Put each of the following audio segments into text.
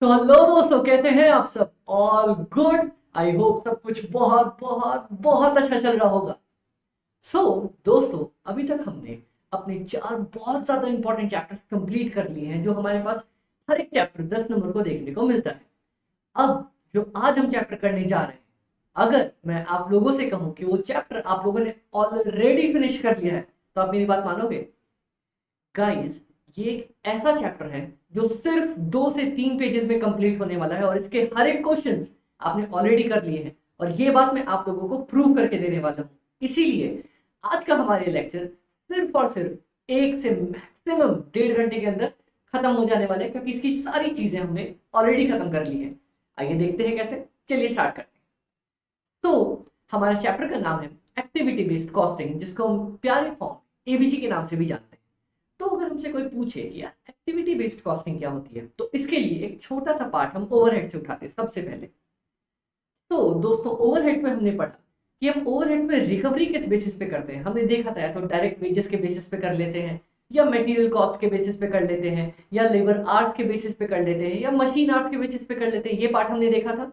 तो हेलो दोस्तों, कैसे हैं आप सब? All good. आई होप सब कुछ बहुत बहुत बहुत अच्छा चल रहा होगा। सो दोस्तों, अभी तक हमने अपने चार बहुत ज्यादा इंपॉर्टेंट चैप्टर्स कंप्लीट कर लिए हैं, जो हमारे पास हर एक चैप्टर 10 नंबर को देखने को मिलता है। अब जो आज हम चैप्टर करने जा रहे हैं, अगर मैं आप लोगों से कहूं कि वो चैप्टर आप लोगों ने ऑलरेडी फिनिश कर लिया है, तो आप मेरी बात मानोगे? गाइस, ये एक ऐसा चैप्टर है जो सिर्फ 2 से 3 पेजेस में कंप्लीट होने वाला है, और इसके हर एक क्वेश्चन आपने ऑलरेडी कर लिए हैं। और ये बात मैं आप लोगों को प्रूव करके देने वाला हूँ। इसीलिए आज का हमारे लेक्चर सिर्फ और सिर्फ 1 से मैक्सिमम 1.5 घंटे के अंदर खत्म हो जाने वाला है, क्योंकि इसकी सारी चीजें हमने ऑलरेडी खत्म कर ली है। आइए देखते हैं कैसे। चलिए स्टार्ट करते हैं। तो हमारे चैप्टर का नाम है एक्टिविटी बेस्ड कॉस्टिंग, जिसको हम प्यारे फॉर्म एबीसी के नाम से भी जानते हैं। तो अगर हमसे कोई पूछे कि यार एक्टिविटी बेस्ड कॉस्टिंग क्या होती है, तो इसके लिए एक छोटा सा पार्ट हम ओवरहेड से उठाते हैं सबसे पहले। तो दोस्तों, ओवरहेड्स में हमने पढ़ा कि हम ओवरहेड्स में रिकवरी किस बेसिस पे करते हैं। हमने देखा था या तो डायरेक्ट वेजेस के बेसिस पे कर लेते हैं, या मटेरियल कॉस्ट के बेसिस पे कर लेते हैं, या लेबर आवर्स के बेसिस पे कर लेते हैं, या मशीन आवर्स के बेसिस पे कर लेते हैं। ये पार्ट हमने देखा था।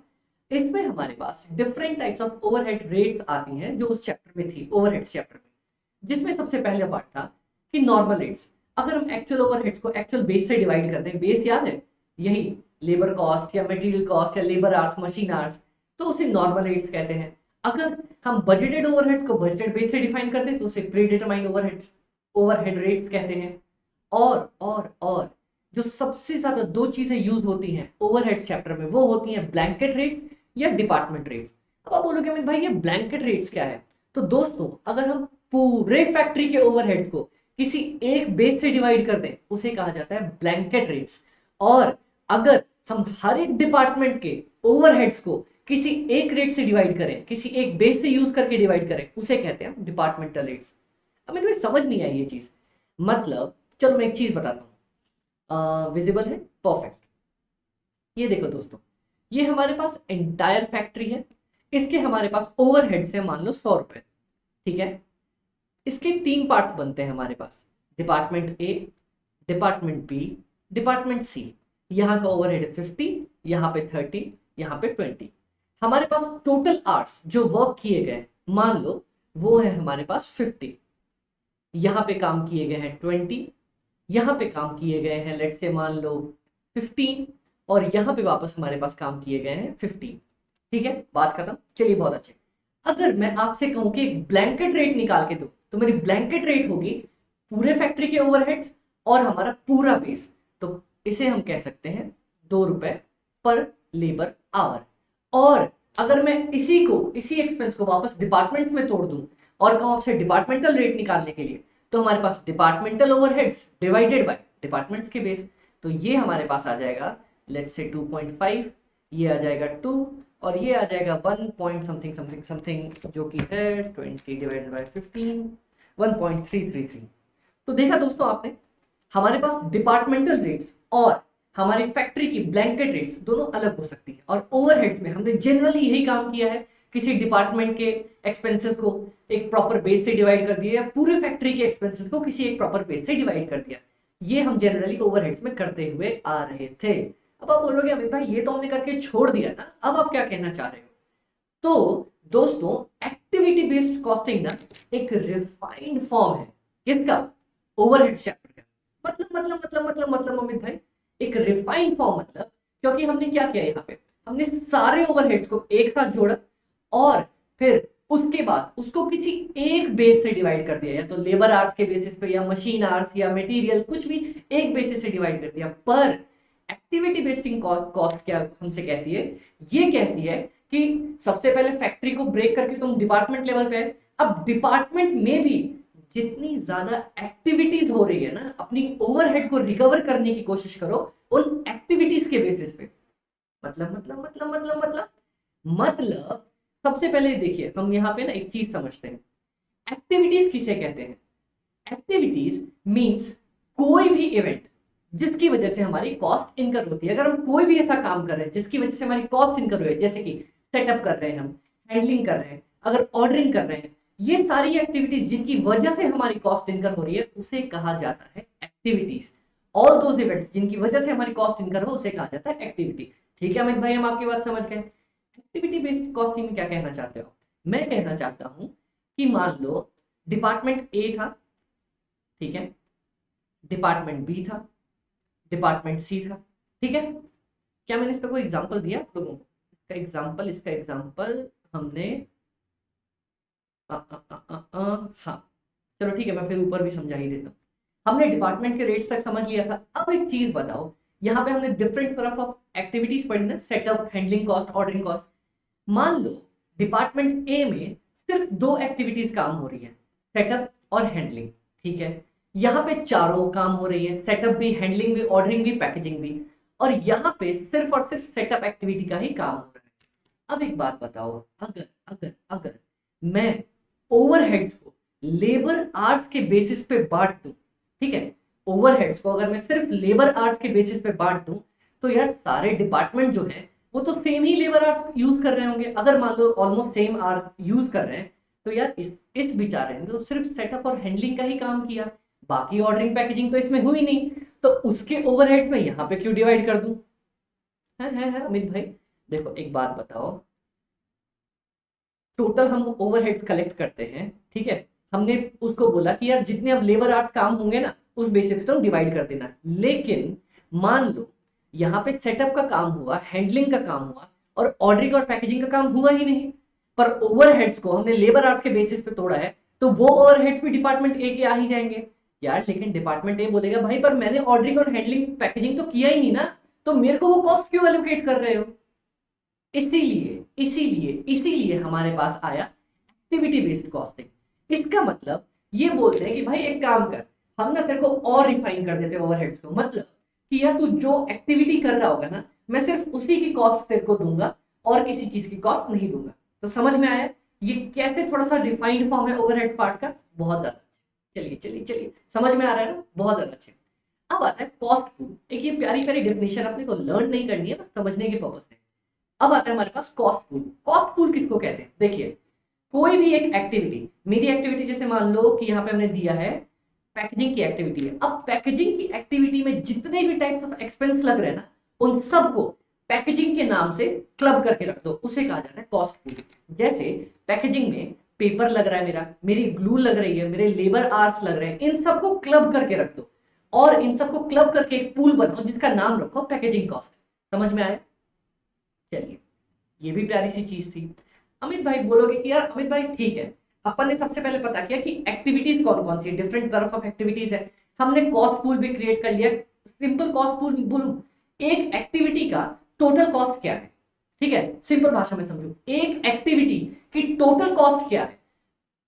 इसमें हमारे पास different types of overhead rates आती हैं, जो उस चैप्टर में थी, ओवरहेड्स चैप्टर में। जिसमें सबसे पहले पार्ट था कि नॉर्मल रेट्स। अगर हम एक्चुअल ओवरहेड्स को एक्चुअल बेस से डिवाइड करते हैं, बेस याद है? यही लेबर कॉस्ट या मटेरियल कॉस्ट या लेबर आवर्स, मशीन आवर्स, तो उसे नॉर्मल रेट्स कहते हैं। अगर हम बजटेड ओवरहेड्स को बजटेड बेस से डिफाइन करते हैं, तो उसे प्री डिटरमाइंड ओवरहेड रेट्स कहते हैं। और जो सबसे ज्यादा दो चीजें यूज होती हैं ओवरहेड्स चैप्टर में, वो होती हैं ब्लैंकेट रेट्स या डिपार्टमेंट रेट्स। अब आप बोलोगे अमित भाई, ये ब्लैंकेट रेट्स क्या है? तो दोस्तों, अगर हम पूरे फैक्ट्री के ओवरहेड्स को किसी एक बेस से डिवाइड कर दें, उसे कहा जाता है ब्लैंकेट रेट्स। और अगर हम हर एक डिपार्टमेंट के ओवरहेड्स को किसी एक रेट से डिवाइड करें, किसी एक बेस से यूज करके डिवाइड करें, उसे कहते हैं डिपार्टमेंटल रेट्स। हमें तुम्हें समझ नहीं आई ये चीज? मतलब चलो मैं एक चीज बताता हूँ। विजिबल है? परफेक्ट। ये देखो दोस्तों, ये हमारे पास एंटायर फैक्ट्री है। इसके हमारे पास ओवरहेड से मान लो 100 रुपए। ठीक है। इसके 3 पार्ट्स बनते हैं हमारे पास, department A, department B, department सी। यहाँ का ओवरहेड 50, यहाँ पे 30, यहाँ पे 20। हमारे पास टोटल आवर्स जो वर्क किए गए, मान लो वो है हमारे पास 50। यहाँ पे काम किए गए हैं 20, यहाँ पे काम किए गए हैं लेट से मान लो 15, और यहाँ पे वापस हमारे पास काम किए गए हैं 15। ठीक है, बात खत्म। चलिए, बहुत अच्छे। अगर मैं आपसे कहूं कि एक ब्लैंकेट रेट निकाल के दो, तो मेरी ब्लैंकेट रेट होगी पूरे फैक्ट्री के ओवरहेड्स और हमारा पूरा बेस। तो इसे हम कह सकते हैं 2 रुपए पर लेबर आवर। और अगर मैं इसी एक्सपेंस को वापस डिपार्टमेंट्स में तोड़ दूं और कहूं आपसे डिपार्टमेंटल रेट निकालने के लिए, तो हमारे पास departmental overheads divided by departments के बेस। तो ये हमारे पास आ जाएगा लेट्स से 2.5, ये आ जाएगा 2, और ये आ जाएगा 1 पॉइंट समथिंग समथिंग समथिंग, जो कि है 20 डिवाइडेड बाय 15, 1.333। तो देखा दोस्तों आपने, हमारे पास डिपार्टमेंटल रेट्स और हमारी फैक्ट्री की ब्लैंकेट रेट्स दोनों अलग हो सकती है। और ओवरहेड्स में हमने जनरली यही काम किया है, किसी डिपार्टमेंट के एक्सपेंसेस को एक प्रॉपर बेस से डिवाइड कर दिया, या पूरे फैक्ट्री के एक्सपेंसेस को किसी एक प्रॉपर बेस से डिवाइड कर दिया। ये हम जनरली ओवरहेड्स में करते हुए आ रहे थे। अब आप बोलोगे अमित भाई, ये तो हमने करके छोड़ दिया ना, अब आप क्या कहना चाह रहे हो? तो दोस्तों, एक्टिविटी बेस्ड कॉस्टिंग ना एक रिफाइंड फॉर्म है। किसका? ओवरहेड चैप्टर का। मतलब अमित भाई, एक रिफाइंड फॉर्म मतलब, क्योंकि हमने क्या किया यहाँ पे, हमने सारे ओवरहेड्स को एक साथ जोड़ा, और फिर उसके बाद उसको किसी एक बेस से डिवाइड कर दिया, या तो लेबर आवर्स के बेसिस पे, या मशीन आवर्स, या मटेरियल, कुछ भी एक बेसिस से डिवाइड कर दिया। पर एक्टिविटी बेस्ड कॉस्ट क्या हमसे कहती है? ये कहती है कि सबसे पहले फैक्ट्री को ब्रेक करके तुम डिपार्टमेंट लेवल पे आए। अब डिपार्टमेंट में भी जितनी ज्यादा एक्टिविटीज हो रही है ना, अपनी ओवरहेड को रिकवर करने की कोशिश करो उन एक्टिविटीज के बेसिस पे। मतलब सबसे पहले देखिए, हम यहाँ पे ना एक चीज समझते हैं, एक्टिविटीज किसे कहते हैं? एक्टिविटीज मींस कोई भी इवेंट जिसकी वजह से हमारी कॉस्ट इनकर होती है। अगर हम कोई भी ऐसा काम कर रहे हैं जिसकी वजह से हमारी कॉस्ट इनकर हुई है, जैसे कि सेटअप कर रहे हैं, हम हैंडलिंग कर रहे हैं, अगर ऑर्डरिंग कर रहे हैं, ये सारी एक्टिविटीज जिनकी वजह से हमारी कॉस्ट इनकर हो रही है, उसे कहा जाता है एक्टिविटीज। ऑल दोज इवेंट्स जिनकी वजह से हमारी कॉस्ट इनकर हो उसे कहा जाता है एक्टिविटी। ठीक है अमित भाई, हम आपकी बात समझ गए। एक्टिविटी बेस्ड कॉस्टिंग में क्या कहना चाहते हो? मैं कहना चाहता हूं कि मान लो डिपार्टमेंट ए था, ठीक है, डिपार्टमेंट बी था, डिपार्टमेंट सी था, ठीक है। क्या मैंने इसका कोई एग्जांपल दिया आप लोगों को? इसका एग्जांपल हमने हाँ, चलो ठीक है, मैं फिर ऊपर भी समझा ही देता हूँ। हमने डिपार्टमेंट के रेट्स तक समझ लिया था। अब एक चीज बताओ, यहाँ पे हमने डिफरेंट तरफ ऑफ एक्टिविटीज पढ़ी ना, setup, handling cost, ordering cost. मान लो डिपार्टमेंट ए में सिर्फ दो एक्टिविटीज काम हो रही है, सेटअप और हैंडलिंग, ठीक है। यहाँ पे चारों काम हो रही है, सेटअप भी, हैंडलिंग भी, ऑर्डरिंग भी, पैकेजिंग भी, और यहाँ पे सिर्फ और सिर्फ सेटअप एक्टिविटी का ही काम हो रहा है। अब एक बात बताओ, अगर अगर अगर मैं ओवरहेड्स को लेबर आवर्स के बेसिस पे बांट दूं, ठीक है, ओवरहेड्स को अगर मैं सिर्फ लेबर आवर्स के बेसिस पे बांट दूं, तो यार सारे डिपार्टमेंट जो है वो तो सेम ही लेबर आवर्स यूज कर रहे होंगे। अगर मान लो ऑलमोस्ट सेम आवर्स यूज कर रहे हैं, तो यार इस बेचारे ने तो सिर्फ सेटअप और हैंडलिंग का ही काम किया, बाकी ऑर्डरिंग पैकेजिंग तो इसमें हुई नहीं, तो उसके ओवरहेड्स में यहाँ पे क्यों डिवाइड कर दूं? है अमित भाई, देखो एक बात बताओ, टोटल हम ओवरहेड्स कलेक्ट करते हैं, ठीक है, हमने उसको बोला कि यार जितने अब लेबर आवर्स काम होंगे ना उस बेसिस पे तुम डिवाइड कर देना। लेकिन मान लो यहाँ पे सेटअप का काम हुआ, हैंडलिंग का काम हुआ, और ऑर्डरिंग और पैकेजिंग का काम हुआ ही नहीं, पर ओवरहेड्स को हमने लेबर आवर्स के बेसिस पे तोड़ा है, तो वो ओवरहेड्स भी डिपार्टमेंट ए के आ ही जाएंगे। यार लेकिन डिपार्टमेंट ए बोलेगा भाई पर मैंने ऑर्डरिंग और हैंडलिंग पैकेजिंग तो किया ही नहीं ना, तो मेरे को वो कॉस्ट क्यों एलोकेट कर रहे हो? इसीलिए इसीलिए इसीलिए हमारे पास आया एक्टिविटी बेस्ड कॉस्टिंग। इसका मतलब ये बोलते हैं कि भाई एक काम कर, हम ना तेरे को और रिफाइन कर देते हैं ओवरहेड्स को, मतलब कि यार तू जो एक्टिविटी कर रहा होगा ना, मैं सिर्फ उसी की कॉस्ट तेरे को दूंगा और किसी चीज की कॉस्ट नहीं दूंगा। तो समझ में आया ये कैसे थोड़ा सा रिफाइंड फॉर्म है ओवरहेड्स पार्ट का? बहुत ज्यादा। चलिए चलिए चलिए, समझ में आ रहा है ना, बहुत ज्यादा अच्छे। अब आता है कॉस्ट पूल। एक ये प्यारी प्यारी डेफिनेशन अपने को लर्न नहीं करनी है, बस समझने के पर्पज से। अब आता है हमारे पास कॉस्ट पूल। कॉस्ट पूल किसको कहते हैं? देखिए, कोई भी एक एक्टिविटी, मेरी एक्टिविटी जैसे मान लो कि यहाँ पे हमने दिया है पैकेजिंग की एक्टिविटी है। अब पैकेजिंग की एक्टिविटी में जितने भी टाइप्स ऑफ एक्सपेंस लग रहे हैं ना, उन सबको पैकेजिंग के नाम से क्लब करके रख दो, उसे कहा जाता है कॉस्ट पूल। जैसे पैकेजिंग में पेपर लग रहा है मेरा, मेरी ग्लू लग रही है, मेरे लेबर आवर्स लग रहे हैं, इन सबको क्लब करके रख दो और इन सबको क्लब करके एक पूल बनाओ जिसका नाम रखो पैकेजिंग कॉस्ट। समझ में आया? चलिए, ये भी प्यारी सी चीज थी। अमित भाई बोलोगे कि यार अमित भाई ठीक है, अपन ने सबसे पहले पता किया कि एक्टिविटीज कौन कौन सी है, डिफरेंट तरफ ऑफ एक्टिविटीज है, हमने कॉस्ट पूल भी क्रिएट कर लिया। सिंपल कॉस्ट पूल बोलूं, एक एक्टिविटी का टोटल कॉस्ट क्या है? ठीक है, सिंपल भाषा में समझो, एक एक्टिविटी की टोटल कॉस्ट क्या है?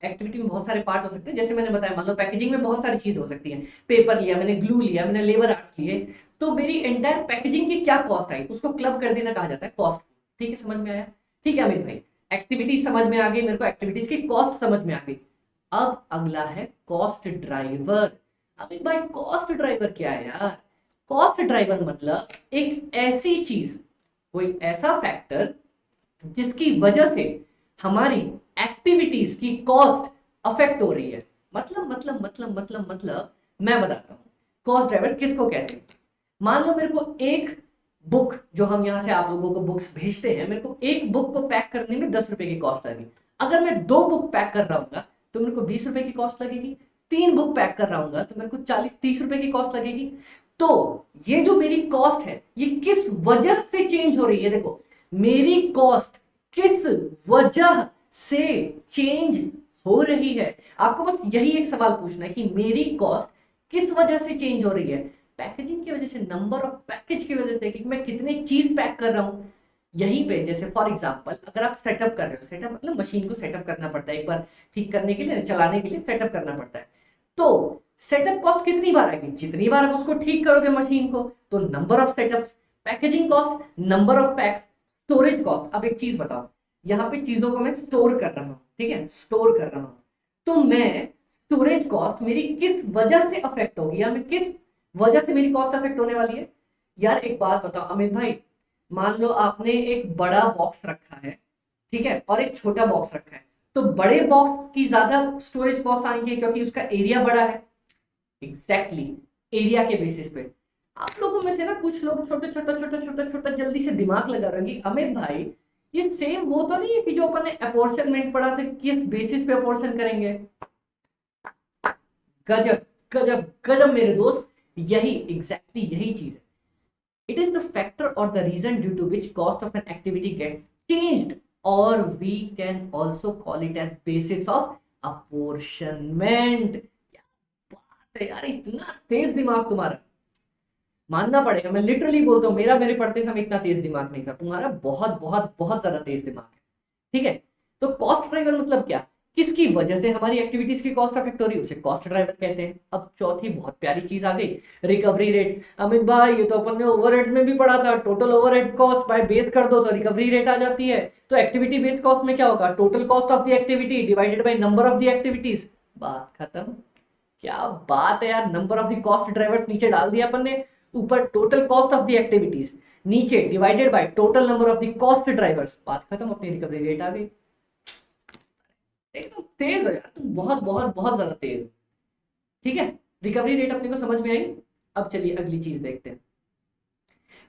एक्टिविटी में बहुत सारे पार्ट हो सकते हैं, जैसे मैंने बताया, मान लो पैकेजिंग में बहुत सारी चीज हो सकती है, पेपर लिया मैंने, ग्लू लिया मैंने, लेबर आर्ट्स लिए, तो मेरी एंटायर पैकेजिंग की क्या कॉस्ट आई उसको क्लब कर देना कहा जाता है कॉस्ट। ठीक है, समझ में आया? ठीक है अमित भाई, एक्टिविटी समझ में आ गई, मेरे को एक्टिविटीज की कॉस्ट समझ में आ गई। अब अगला है कॉस्ट ड्राइवर। अमित भाई कॉस्ट ड्राइवर क्या है यार? कॉस्ट ड्राइवर मतलब एक ऐसी चीज, कोई ऐसा फैक्टर जिसकी वजह से हमारी एक्टिविटीज की कॉस्ट अफेक्ट हो रही है। मतलब मैं बताता हूं कॉस्ट ड्राइवर किसको कहते हैं। मान लो मेरे को एक बुक, जो हम यहां से आप लोगों को बुक्स भेजते हैं, मेरे को एक बुक को पैक करने में 10 रुपए की कॉस्ट लगी। अगर मैं 2 बुक पैक कर रहा हूँ तो मेरे को 20 रुपए की कॉस्ट लगेगी। 3 बुक पैक कर रहा हूँ तो मेरे को 40-30 रुपए की कॉस्ट लगेगी। तो ये जो मेरी कॉस्ट है ये किस वजह से चेंज हो रही है? देखो, मेरी कॉस्ट किस वजह से चेंज हो रही है? आपको बस यही एक सवाल पूछना है कि मेरी कॉस्ट किस वजह से चेंज हो रही है? पैकेजिंग की वजह से, नंबर ऑफ पैकेज की वजह से, कि मैं कितने चीज पैक कर रहा हूं। यहीं पे जैसे फॉर एग्जांपल अगर आप सेटअप कर रहे हो, सेटअप मतलब मशीन को सेटअप करना पड़ता है, एक बार ठीक करने के लिए, चलाने के लिए सेटअप करना पड़ता है। तो सेटअप कॉस्ट कितनी बार आएगी? जितनी बार आप उसको ठीक करोगे मशीन को, तो number of setups. Packaging cost, number of PACS. Storage cost. अब एक चीज बताओ, यहाँ पे चीजों को मैं स्टोर कर रहा हूँ, ठीक है, स्टोर कर रहा हूँ, तो मैं स्टोरेज कॉस्ट मेरी किस वजह से अफेक्ट होगी, या मैं किस वजह से मेरी कॉस्ट अफेक्ट होने वाली है? यार एक बात बताओ अमित भाई, मान लो आपने एक बड़ा बॉक्स रखा है, ठीक है, और एक छोटा बॉक्स रखा है, तो बड़े बॉक्स की ज्यादा स्टोरेज कॉस्ट आनी चाहिए क्योंकि उसका एरिया बड़ा है। एग्जैक्टली, एरिया के बेसिस पे आप लोगों में से ना कुछ लोग छोटे छोटा छोटा छोटा छोटा जल्दी से दिमाग लगा रहे हैं कि अमित भाई ये सेम वो तो नहीं है कि जो अपन ने अपॉर्चनमेंट पढ़ा था, किस बेसिस पे अपॉर्चन करेंगे। गजब गजब गजब मेरे दोस्त, यही एग्जैक्टली यही चीज है। It is the factor or the reason due to which cost of an activity gets changed, or we can also call it as basis of apportionment। क्या बात है यार, इतना तेज दिमाग तुम्हारा, मानना पड़ेगा। मैं लिटरली बोलता हूँ, मेरे पढ़ते समय इतना तेज दिमाग नहीं था, तुम्हारा बहुत बहुत बहुत ज्यादा तेज दिमाग है। ठीक है, तो कॉस्ट ड्राइवर मतलब क्या, किसकी वजह से हमारी एक्टिविटीज की कॉस्ट अफेक्ट हो रही है, उसे कॉस्ट ड्राइवर कहते हैं। अब चौथी बहुत प्यारी चीज आ गई, रिकवरी रेट। अमित भाई ये तो अपन ने ओवरहेड्स में भी पढ़ा था, total overheads cost by base कर दो तो रिकवरी रेट आ जाती है। तो एक्टिविटी बेस्ड कॉस्ट में क्या होगा, total cost of the activity divided by number of the activities. बात खत्म। क्या बात है यार, number of the cost drivers नीचे डाल दिया अपन ने, ऊपर total cost of the activities, नीचे divided by total number of the cost drivers. बात खत्म, अपनी रिकवरी रेट आ गई। एकदम तेज हो यार तुम, बहुत बहुत बहुत ज्यादा तेज हो। ठीक है, रिकवरी रेट अपने को समझ में आई। अब चलिए अगली चीज देखते हैं।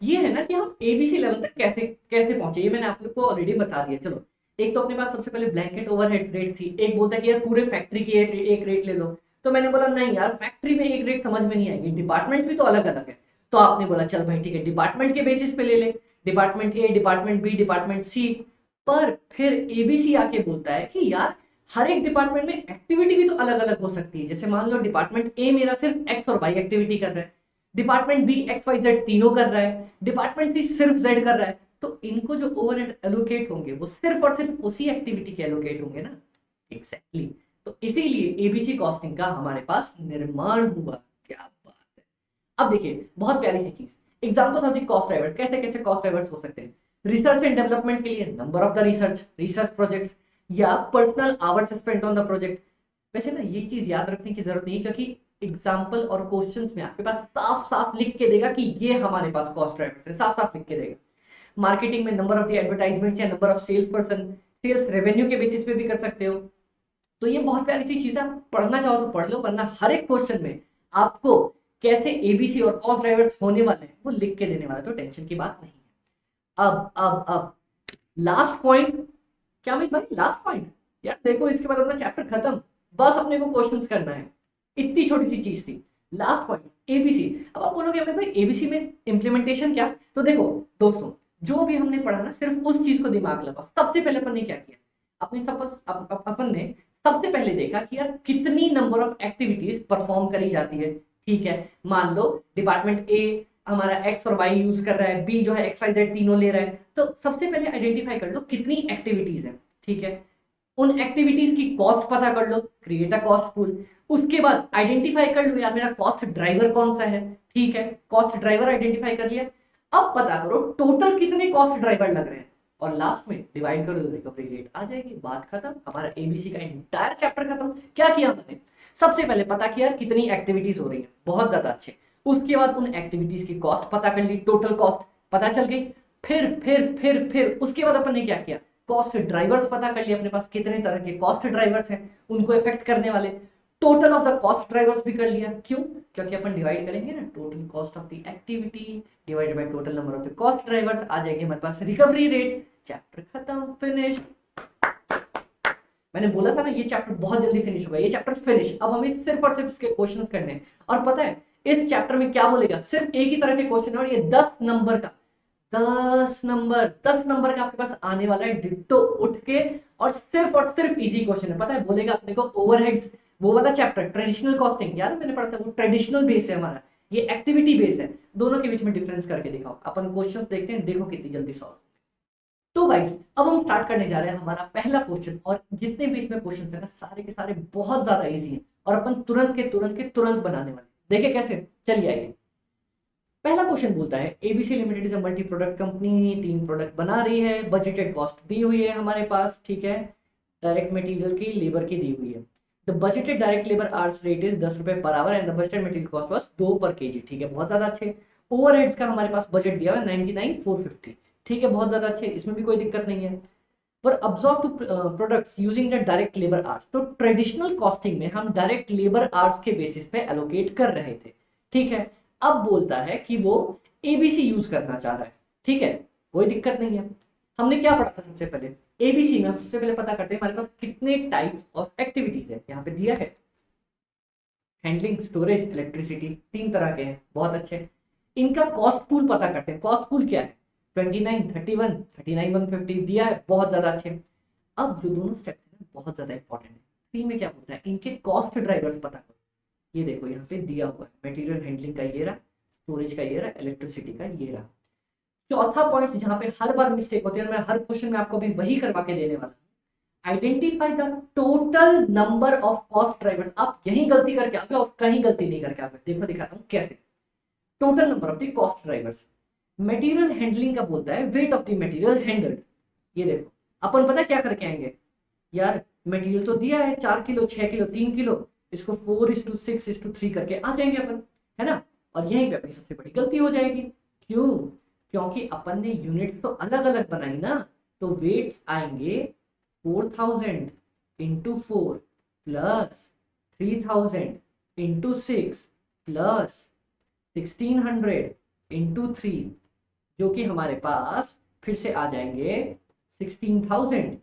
ये है ना कि हम एबीसी लेवल तक कैसे कैसे पहुंचे, ये मैंने आप लोग को ऑलरेडी बता दिया। चलो, एक तो अपने पास सबसे पहले ब्लैंकेट ओवरहेड्स रेट थी। एक बोलता है कि यार पूरे फैक्ट्री की एक रेट ले लो, तो मैंने बोला नहीं यार, फैक्ट्री में एक रेट समझ में नहीं आएगी, डिपार्टमेंट भी तो अलग अलग है। तो आपने बोला चल भाई ठीक है, डिपार्टमेंट के बेसिस पे ले ले, department A, department B, department सी। पर फिर एबीसी आके बोलता है कि यार हर एक डिपार्टमेंट में एक्टिविटी भी तो अलग अलग हो सकती है। जैसे मान लो डिपार्टमेंट ए मेरा सिर्फ एक्स और वाई एक्टिविटी कर रहा है, department B X Y Z तीनों कर रहा है, डिपार्टमेंट सी सिर्फ जेड कर रहा है। तो इनको जो ओवरहेड एलोकेट होंगे वो सिर्फ और सिर्फ उसी एक्टिविटी के एलोकेट होंगे ना। एग्जैक्टली तो इसीलिए एबीसी कॉस्टिंग का हमारे पास निर्माण हुआ। क्या बात है। अब देखिए बहुत प्यारी सी चीज, examples of the cost drivers. कैसे कैसे कॉस्ट ड्राइवर्स हो सकते हैं, रिसर्च एंड डेवलपमेंट के लिए number of the research projects, या personal hours spent on the project. वैसे ना ये चीज याद रखने की जरूरत नहीं, क्योंकि एग्जाम्पल और क्वेश्चंस में आपके पास साफ साफ लिख के देगा कि ये हमारे पास कॉस्ट ड्राइवर्स है, साफ साफ लिख के देगा। मार्केटिंग में नंबर ऑफ द एडवर्टाइजमेंट या number of sales person, sales revenue के बेसिस पे भी कर सकते हो। तो ये बहुत प्यारी सी चीज है, आप पढ़ना चाहो तो पढ़ लो, वरना हर एक क्वेश्चन में आपको कैसे एबीसी और कॉस्ट ड्राइवर्स होने वाले हैं वो लिख के देने वाला, तो टेंशन की बात नहीं है। अब लास्ट पॉइंट, क्या अमित भाई लास्ट पॉइंट, यार देखो इसके बाद अपना चैप्टर खत्म, बस अपने को क्वेश्चंस करना है, इतनी छोटी सी चीज थी। Last point ABC. अब आप बोलोगे अमित भाई एबीसी में इम्प्लीमेंटेशन क्या, तो देखो दोस्तों, जो भी हमने पढ़ा ना सिर्फ उस चीज को दिमाग लगा। सबसे पहले अपन ने क्या किया, अपने अपन ने सबसे पहले देखा कि यार कितनी नंबर ऑफ एक्टिविटीज परफॉर्म करी जाती है। ठीक है, मान लो डिपार्टमेंट ए हमारा एक्स और वाई यूज कर रहा है, बी जो है एक्स वाई जेड तीनों ले रहा है। तो सबसे पहले आइडेंटिफाई कर लो कितनी एक्टिविटीज है। ठीक है, उन एक्टिविटीज की कॉस्ट पता कर लो, क्रिएट अ कॉस्ट पूल। उसके बाद आइडेंटिफाई कर लो यार मेरा कॉस्ट ड्राइवर कौन सा है। ठीक है, कॉस्ट ड्राइवर आइडेंटिफाई कर लिया। अब पता करो टोटल कितने कॉस्ट ड्राइवर लग रहे हैं, और लास्ट में डिवाइड कर दो, रिकवरी रेट आ जाएगी। बात खत्म, हमारा एबीसी का एंटायर चैप्टर खत्म। क्या किया हमने, सबसे पहले पता किया कितनी एक्टिविटीज हो रही है, बहुत ज्यादा अच्छे। उसके बाद उन एक्टिविटीज की कॉस्ट पता कर ली, टोटल कॉस्ट पता चल गई। फिर उसके बाद अपन ने क्या किया, कॉस्ट ड्राइवर्स पता कर लिया, अपने पास कितने तरह के कॉस्ट ड्राइवर्स हैं उनको इफेक्ट करने वाले। Total of the cost drivers भी कर लिया, क्यों, क्योंकि अपन डिवाइड करेंगे ना total cost of the activity divided by total number of the cost drivers, आ जाएगी हमारे पास रिकवरी रेट। चैप्टर खत्म, फिनिश। मैंने बोला था ना ये चैप्टर बहुत जल्दी फिनिश होगा, ये चैप्टर फिनिश। अब हमें सिर्फ और सिर्फ इसके क्वेश्चंस करने हैं। और पता है इस चैप्टर में क्या बोलेगा, सिर्फ एक ही तरह के क्वेश्चन है, और ये 10 नंबर का, 10 नंबर का आपके पास आने वाला है डिट्टो उठ के, और सिर्फ इजी क्वेश्चन है। पता है बोलेगा अपने को ओवरहेड्स, वो वाला चैप्टर ट्रेडिशनल कॉस्टिंग, यार मैंने पढ़ा था, वो ट्रेडिशनल बेस है हमारा, ये एक्टिविटी बेस है। दोनों के बीच में डिफरेंस करके दिखाओ। अपन क्वेश्चंस देखते हैं, देखो कितनी जल्दी सॉल्व। तो गाइस अब हम स्टार्ट करने जा रहे हैं हमारा पहला क्वेश्चन, और जितने भी इसमें क्वेश्चन है ना सारे के सारे बहुत ज्यादा इजी हैं, और अपन तुरंत बनाने वाले। देखिए कैसे, चलिए आइए। पहला क्वेश्चन बोलता है ABC limited is a multi product company, 3 product बना रही है, बजटेड कॉस्ट दी हुई है हमारे पास। ठीक है, डायरेक्ट मटेरियल की, लेबर की दी हुई है। The budgeted direct labour hours rate is 10 रुपए per hour and the budgeted material cost was 2 पर केजी। ठीक है, बहुत ज्यादा अच्छे। ओवरहेड्स का हमारे पास बजट दिया हुआ है 99,450। ठीक है, बहुत ज्यादा अच्छे, इसमें भी कोई दिक्कत नहीं है। पर absorb to products using the direct labour hours, तो ट्रेडिशनल कॉस्टिंग में हम डायरेक्ट लेबर आवर्स के बेसिस पे एलोकेट कर रहे थे। ठीक है, अब बोलता है कि वो एबीसी यूज करना चाह रहा है, ठीक है, कोई दिक्कत नहीं है। हमने क्या पढ़ा था सबसे पहले, एबीसी में हम सबसे पहले पता करते हैं हमारे पास कितने टाइप ऑफ एक्टिविटीज है। यहाँ पे दिया है हैंडलिंग, स्टोरेज, इलेक्ट्रिसिटी, 3 तरह के हैं, बहुत अच्छे। इनका कॉस्ट पूल पता करते हैं। कॉस्ट पूल क्या है, 29, 31, 39, 150 दिया है, बहुत ज्यादा अच्छे। अब जो दोनों स्टेप्स हैं बहुत ज्यादा इंपॉर्टेंट है। 3 में क्या बोलता है, इनके कॉस्ट ड्राइवर्स पता करो। ये देखो यहाँ पे दिया हुआ है, मटेरियल हैंडलिंग का ये रहा, स्टोरेज का ये रहा, इलेक्ट्रिसिटी का ये रहा। चौथा पॉइंट जहां पे हर बार मिस्टेक होती है और मैं हर क्वेश्चन में आपको भी वही करवा के देने वाला हूं, identify the total number of cost drivers. आप यही गलती करके आओगे और कहीं गलती नहीं करके आओगे। देखो दिखाता हूं कैसे। Total number of the cost drivers, material handling का बोलता है weight of the material handled. ये देखो अपन पता क्या करके आएंगे, यार मटेरियल तो दिया है 4 किलो, 6 किलो, 3 किलो, इसको 4:6:3 करके आ जाएंगे अपन, है ना। और यहीं पे अपनी सबसे बड़ी गलती हो जाएगी। क्यों, क्योंकि अपन ने यूनिट्स तो अलग अलग बनाई ना, तो वेट्स आएंगे 4000 into 4 plus 3000 into 6 plus 1600 into 3, जो कि हमारे पास फिर से आ जाएंगे 16,000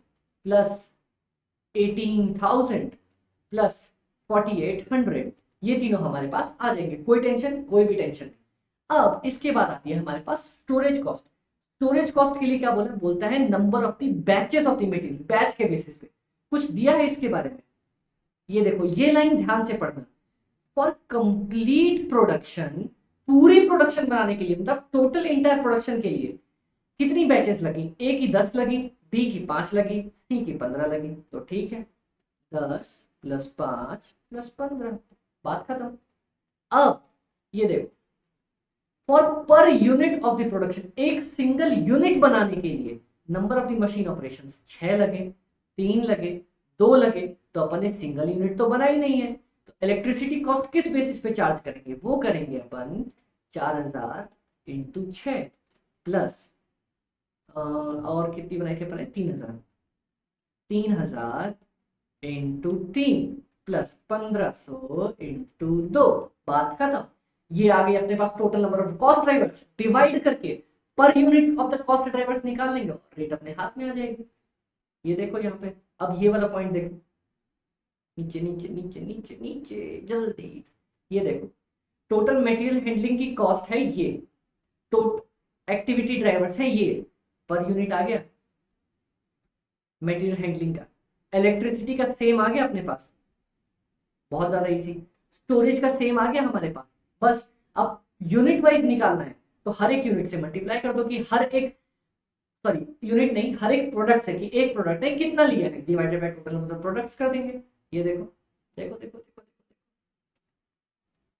प्लस 18,000 प्लस 4,800। ये तीनों हमारे पास आ जाएंगे, कोई टेंशन, कोई भी टेंशन नहीं। अब इसके बाद आती है हमारे पास स्टोरेज कॉस्ट। स्टोरेज कॉस्ट के लिए क्या बोला, बोलता है number of the batches of the material, batch के बेसिस पे कुछ दिया है इसके बारे में। ये देखो ये लाइन ध्यान से पढ़ना, फॉर कंप्लीट प्रोडक्शन, पूरी प्रोडक्शन बनाने के लिए, मतलब टोटल इंटायर प्रोडक्शन के लिए कितनी बैचेस लगी, ए की 10 लगी, बी की 5 लगी, सी की 15 लगी। तो ठीक है, 10 प्लस 5 प्लस 15, बात खत्म। अब ये देखो, फॉर पर यूनिट ऑफ द प्रोडक्शन, एक सिंगल यूनिट बनाने के लिए number of the machine operation 6 लगे, 3 लगे, 2 लगे, तो अपन ने सिंगल यूनिट तो बना ही नहीं है। तो इलेक्ट्रिसिटी कॉस्ट किस बेसिस पे चार्ज करेंगे, वो करेंगे अपन 4000 इंटू 6 प्लस और कितनी बनाई थी अपन ने, 3000, 3000 इंटू 3 प्लस 1500 इंटू 2, बात खत्म। ये आ गई अपने पास total number of cost drivers, divide करके per unit of the cost drivers निकाल लेंगे और रेट अपने हाथ में आ जाएगी। ये देखो यहाँ पे, अब ये वाला पॉइंट देखो, नीचे नीचे नीचे नीचे नीचे जल्दी, ये देखो टोटल मटेरियल हैंडलिंग की कॉस्ट है ये, टोटल एक्टिविटी ड्राइवर्स है ये, पर यूनिट आ गया मटेरियल हैंडलिंग का। इलेक्ट्रिसिटी का सेम आ गया अपने पास, बहुत ज्यादा इजी। स्टोरेज का सेम आ गया हमारे पास, बस अब यूनिट वाइज निकालना है, तो हर एक यूनिट से मल्टीप्लाई कर दो कि हर एक, सॉरी यूनिट नहीं, हर एक प्रोडक्ट से, कि एक प्रोडक्ट ने कितना लिया है, divided by total number of products कर देंगे। ये देखो देखो देखो देखो,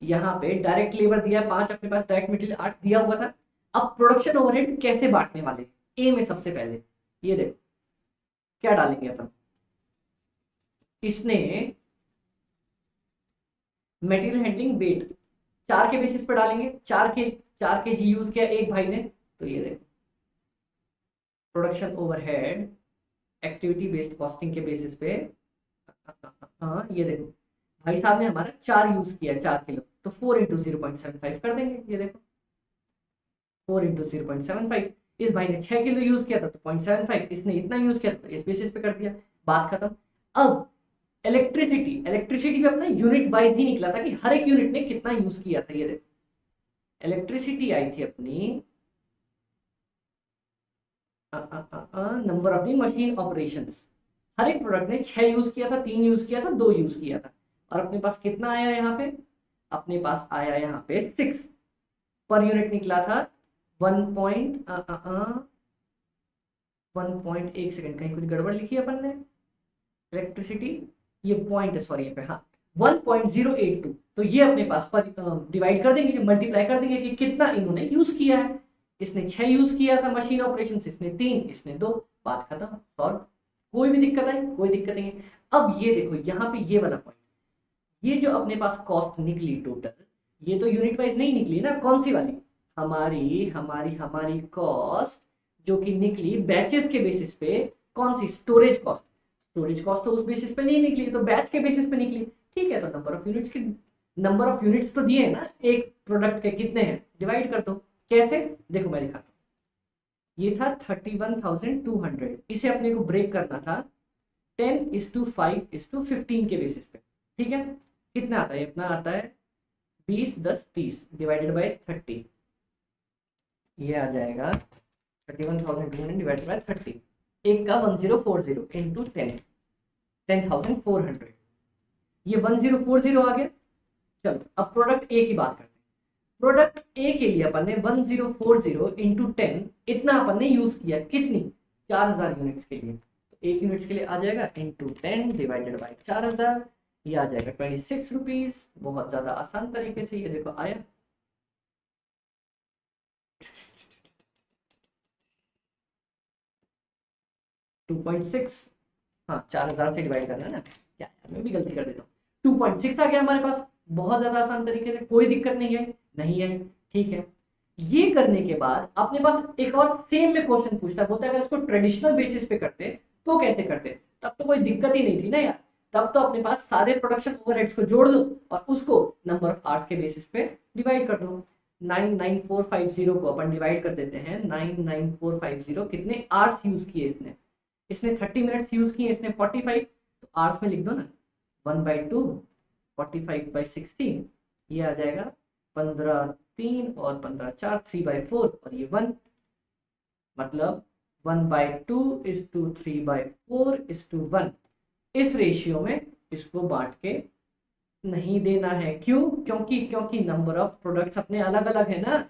यहाँ पे डायरेक्ट लेबर दिया है 5 अपने पास, डायरेक्ट मटेरियल 8 दिया हुआ था। अब प्रोडक्शन ओवरहेड कैसे बांटने वाले, ए में सबसे पहले ये देखो क्या डालेंगे अपन, इसने मटेरियल हैंडलिंग वेट 4 के बेसिस पर डालेंगे, 4 के जी यूज किया एक भाई ने, तो ये देखो production overhead activity based costing के बेसिस पे, हाँ ये देखो भाई साहब ने हमारा 4 यूज किया 4 किलो, तो 4 इंटू 0.75 कर देंगे। ये देखो 4 इंटू 0.75, इस भाई ने 6 किलो यूज किया था तो 0.75, इसने इतना यूज किया था तो इस बेसिस पे कर दिया, बात खत्म। अब इलेक्ट्रिसिटी भी अपना यूनिट वाइज ही निकला था कि हर एक यूनिट ने कितना यूज किया था। ये देखो इलेक्ट्रिसिटी आई थी अपनी number of the machine operations, हर एक प्रोडक्ट ने 6 यूज किया था, 3 यूज किया था, 2 यूज किया था, और अपने पास कितना आया यहाँ पे, अपने पास आया यहाँ पे 6, पर यूनिट निकला था 1.1 सेकेंड, कहीं कुछ गड़बड़ लिखी है अपन ने, इलेक्ट्रिसिटी ये पॉइंट है, सॉरी यहाँ पे, हाँ 1.082, तो ये अपने पास पर डिवाइड कर देंगे, मल्टीप्लाई कर देंगे कि कितना इन्होंने यूज किया है। इसने 6 यूज किया था मशीन ऑपरेशन, इसने 3, इसने 2, बात खत्म, सॉल्व। कोई भी दिक्कत आई, कोई दिक्कत नहीं है। अब ये देखो यहाँ पे ये वाला पॉइंट, ये जो अपने पास कॉस्ट निकली टोटल, ये तो यूनिट वाइज नहीं निकली ना, कौन सी वाली, हमारी हमारी हमारी कॉस्ट जो कि निकली बैचेस के बेसिस पे, कौन सी, स्टोरेज कॉस्ट। स्टोरेज कॉस्ट तो उस बेसिस पे नहीं निकली, तो बैच के बेसिस पे निकली, ठीक है। तो नंबर ऑफ यूनिट्स तो दिए है ना, एक प्रोडक्ट के कितने हैं डिवाइड कर दो। कैसे, देखो मैं दिखाता हूँ। ये था 31,200, इसे अपने को ब्रेक करना था 10:5:15 के बेसिस पे। ठीक है, कितना आता है अपना, आता है 20 10 30 डिवाइडेड बाय 30। ये आ जाएगा 31,200 डिवाइडेड बाय 30। एक का 1040 इंटू 10,400, ये 1040 आ गया। चलो अब प्रोडक्ट ए की बात करते हैं। प्रोडक्ट ए के लिए अपन ने 1040 इंटू 10 इतना अपन ने यूज किया, कितनी, 4000 यूनिट्स के लिए। तो 1 यूनिट्स के लिए आ जाएगा इंटू 10 डिवाइडेड बाई 4000, ये आ जाएगा 26 रुपीज। बहुत ज्यादा आसान तरीके से ये देखो आया। टू पॉइंट सिक्स, हाँ 4000 से डिवाइड करना है ना, क्या यार मैं भी गलती कर देता हूँ। 2.6 आ गया हमारे पास, बहुत ज्यादा आसान तरीके से, कोई दिक्कत नहीं है, नहीं है। ठीक है, ये करने के बाद अपने पास एक और सेम में क्वेश्चन पूछता है, बोलता है अगर इसको ट्रेडिशनल बेसिस पे करते तो कैसे करते। तब तो कोई दिक्कत ही नहीं थी ना यार, तब तो अपने पास सारे प्रोडक्शन ओवरहेड्स को जोड़ दो और उसको नंबर ऑफ आवर्स के बेसिस पे डिवाइड कर दो। 99450 को अपन डिवाइड कर देते हैं 99450, कितने आवर्स यूज किए इसने, इसने 30 मिनट्स यूज किए, इसने 45, तो आवर्स में लिख दो ना, 1/2 45/16, ये आ जाएगा 15/3 और 15/4 3/4 और ये 1, मतलब 1/2 3/4 1। इस रेशियो में इसको बांट के नहीं देना है, क्यों, क्योंकि नंबर ऑफ प्रोडक्ट्स अपने अलग अलग है ना।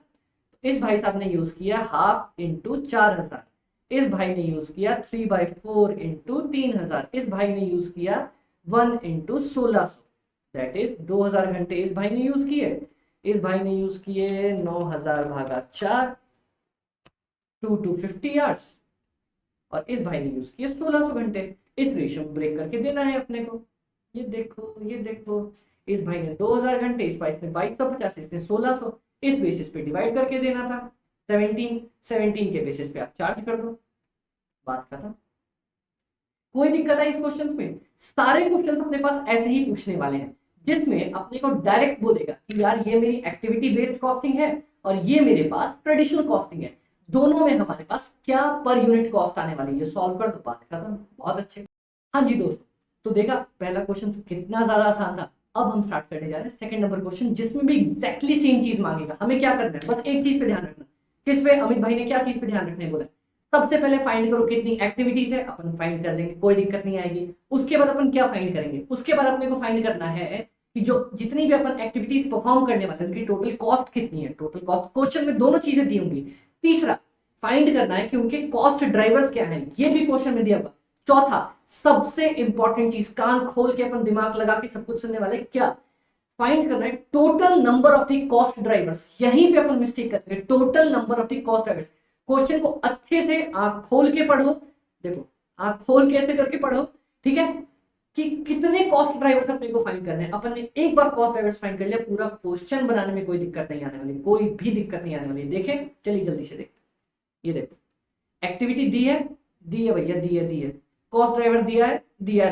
इस भाई साहब ने यूज किया हाफ इंटू 4000, इस भाई ने यूज किया 3/4 इंटू 3000, इस भाई ने यूज किया 1 इंटू 1600, दैट इज 2000 घंटे इस भाई ने यूज किए। इस भाई ने यूज किए 9000 भागा 4, 250 आवर्स, और इस भाई ने यूज किए 1600 घंटे। इस रेशियो में ब्रेक करके देना है अपने को। ये देखो ये देखो, इस भाई ने 2000 घंटे, इस भाई ने 2250, इसने 1600, इस बेसिस पे डिवाइड करके देना था। 17 के बेसिस पे आप चार्ज कर दो, बात खत्म। कोई दिक्कत है इस क्वेश्चन में, सारे क्वेश्चन अपने पास ऐसे ही पूछने वाले हैं जिसमें अपने को डायरेक्ट बोलेगा कि यार ये मेरी एक्टिविटी बेस्ड कॉस्टिंग है और ये मेरे पास ट्रेडिशनल कॉस्टिंग है, दोनों में हमारे पास क्या पर यूनिट कॉस्ट आने वाली है, सॉल्व कर दो, बात खत्म। बहुत अच्छे। हाँ जी दोस्तों, तो देखा पहला क्वेश्चन कितना ज्यादा आसान था। अब हम स्टार्ट करने जा रहे हैं सेकंड नंबर क्वेश्चन, जिसमें भी एग्जैक्टली सेम चीज मांगेगा। हमें क्या करना है, बस एक चीज पे ध्यान रखना। किस पे, अमित भाई ने क्या चीज पे ध्यान रखने बोला, सबसे पहले फाइंड करो कितनी एक्टिविटीज है, अपन फाइंड कर लेंगे, कोई दिक्कत नहीं आएगी। उसके बाद अपन क्या फाइंड करेंगे, उसके बाद अपने को फाइंड करना है कि जो जितनी भी अपन एक्टिविटीज परफॉर्म करने वाले उनकी टोटल कॉस्ट कितनी है। टोटल कॉस्ट क्वेश्चन में दोनों चीजें दी होंगी। तीसरा फाइंड करना है कि उनके कॉस्ट ड्राइवर्स क्या हैं, ये भी क्वेश्चन में दिया होगा। चौथा सबसे इंपॉर्टेंट चीज, कान खोल के अपन दिमाग लगा के सब कुछ सुनने वाले, क्या फाइंड करना है, total number of the cost drivers. यहीं पे अपन मिस्टेक करते हैं, total number of the cost drivers. Question को अच्छे से आंख खोल के पढ़ो, देखो आंख खोल के ऐसे करके पढ़ो, ठीक है, कि कितने कॉस्ट ड्राइवर्स अपने को फाइंड करने हैं। अपन ने एक बार कॉस्ट ड्राइवर्स फाइंड कर लिया, पूरा क्वेश्चन बनाने में कोई दिक्कत नहीं आने वाली, कोई भी दिक्कत नहीं आने वाली। देखें, चलिए जल्दी से देखें, ये देखो एक्टिविटी दी है, दी है भैया, दी है। कॉस्ट ड्राइवर दिया है, दिया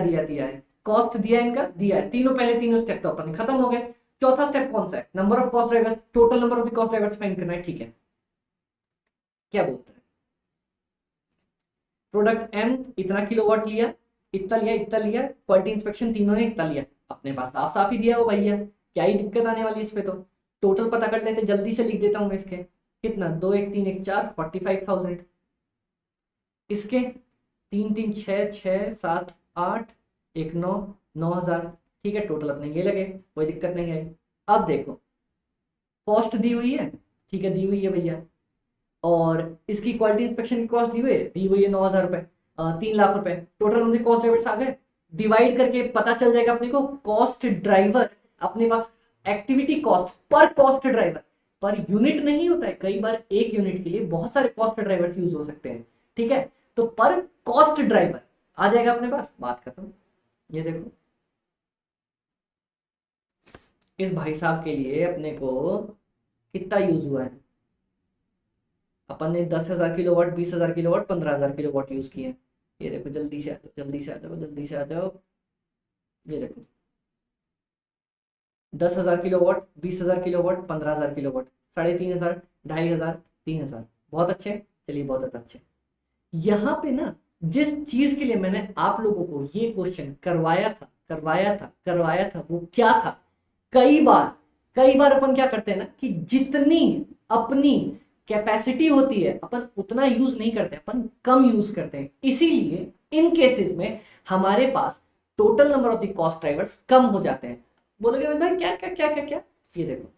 है। कॉस्ट दिया है इनका, दिया है। तीनों पहले तीनों स्टेप तो अपन खत्म हो गए। चौथा स्टेप कौन सा है, number of cost drivers, total number of the cost drivers find करना है। ठीक है, क्या बोलता है, प्रोडक्ट एम इतना किलोवाट लिया, इतना लिया, इतना लिया, क्वालिटी इंस्पेक्शन तीनों ने इतना लिया, अपने पास साफ साफ ही दिया हो भैया, क्या ही दिक्कत आने वाली इस पे। तो टोटल पता कर लेते, जल्दी से लिख देता हूं मैं इसके, कितना 2 1 3 1 4 45,000, इसके 3 3 6 6 7 8 1 9 9,000। ठीक है, टोटल अपने ये लगे, कोई दिक्कत नहीं आई। अब देखो कॉस्ट दी हुई है, ठीक है दी हुई है भैया, और इसकी क्वालिटी इंस्पेक्शन की कॉस्ट दी हुई है 9,000 रुपए, 3 लाख रुपए। टोटल मुझे कॉस्ट ड्राइवर्स आ गए, डिवाइड करके पता चल जाएगा अपने को कॉस्ट ड्राइवर। अपने पास activity cost per cost driver, per unit नहीं होता है, कई बार एक यूनिट के लिए बहुत सारे कॉस्ट ड्राइवर्स यूज हो सकते हैं। ठीक है, तो पर कॉस्ट ड्राइवर आ जाएगा अपने पास, बात खत्म। ये देखो इस भाई साहब के लिए अपने को कितना यूज हुआ है, अपन ने 10,000 किलोवाट, 20,000 किलोवाट, 15,000 किलोवाट यूज किए। ये देखो जल्दी से आ जाओ, जल्दी से आ जाओ, जल्दी से आ जाओ। ये देखो 10,000 किलोवाट, 20,000 किलोवाट, 15,000 किलोवाट, 3,500, 2,500, 3,000। बहुत अच्छे, चलिए बहुत अच्छे। यहाँ पे ना जिस चीज के लिए मैंने आप लोगों को ये क्वेश्चन करवाया था वो क्या था। कई बार अपन क्या करते हैं ना कि जितनी अपनी कैपेसिटी होती है अपन उतना यूज नहीं करते, अपन कम यूज करते हैं। इसीलिए इन केसेस में हमारे पास total number of the cost drivers कम हो जाते हैं। बोलोगे भाई क्या क्या क्या क्या क्या, ये देखो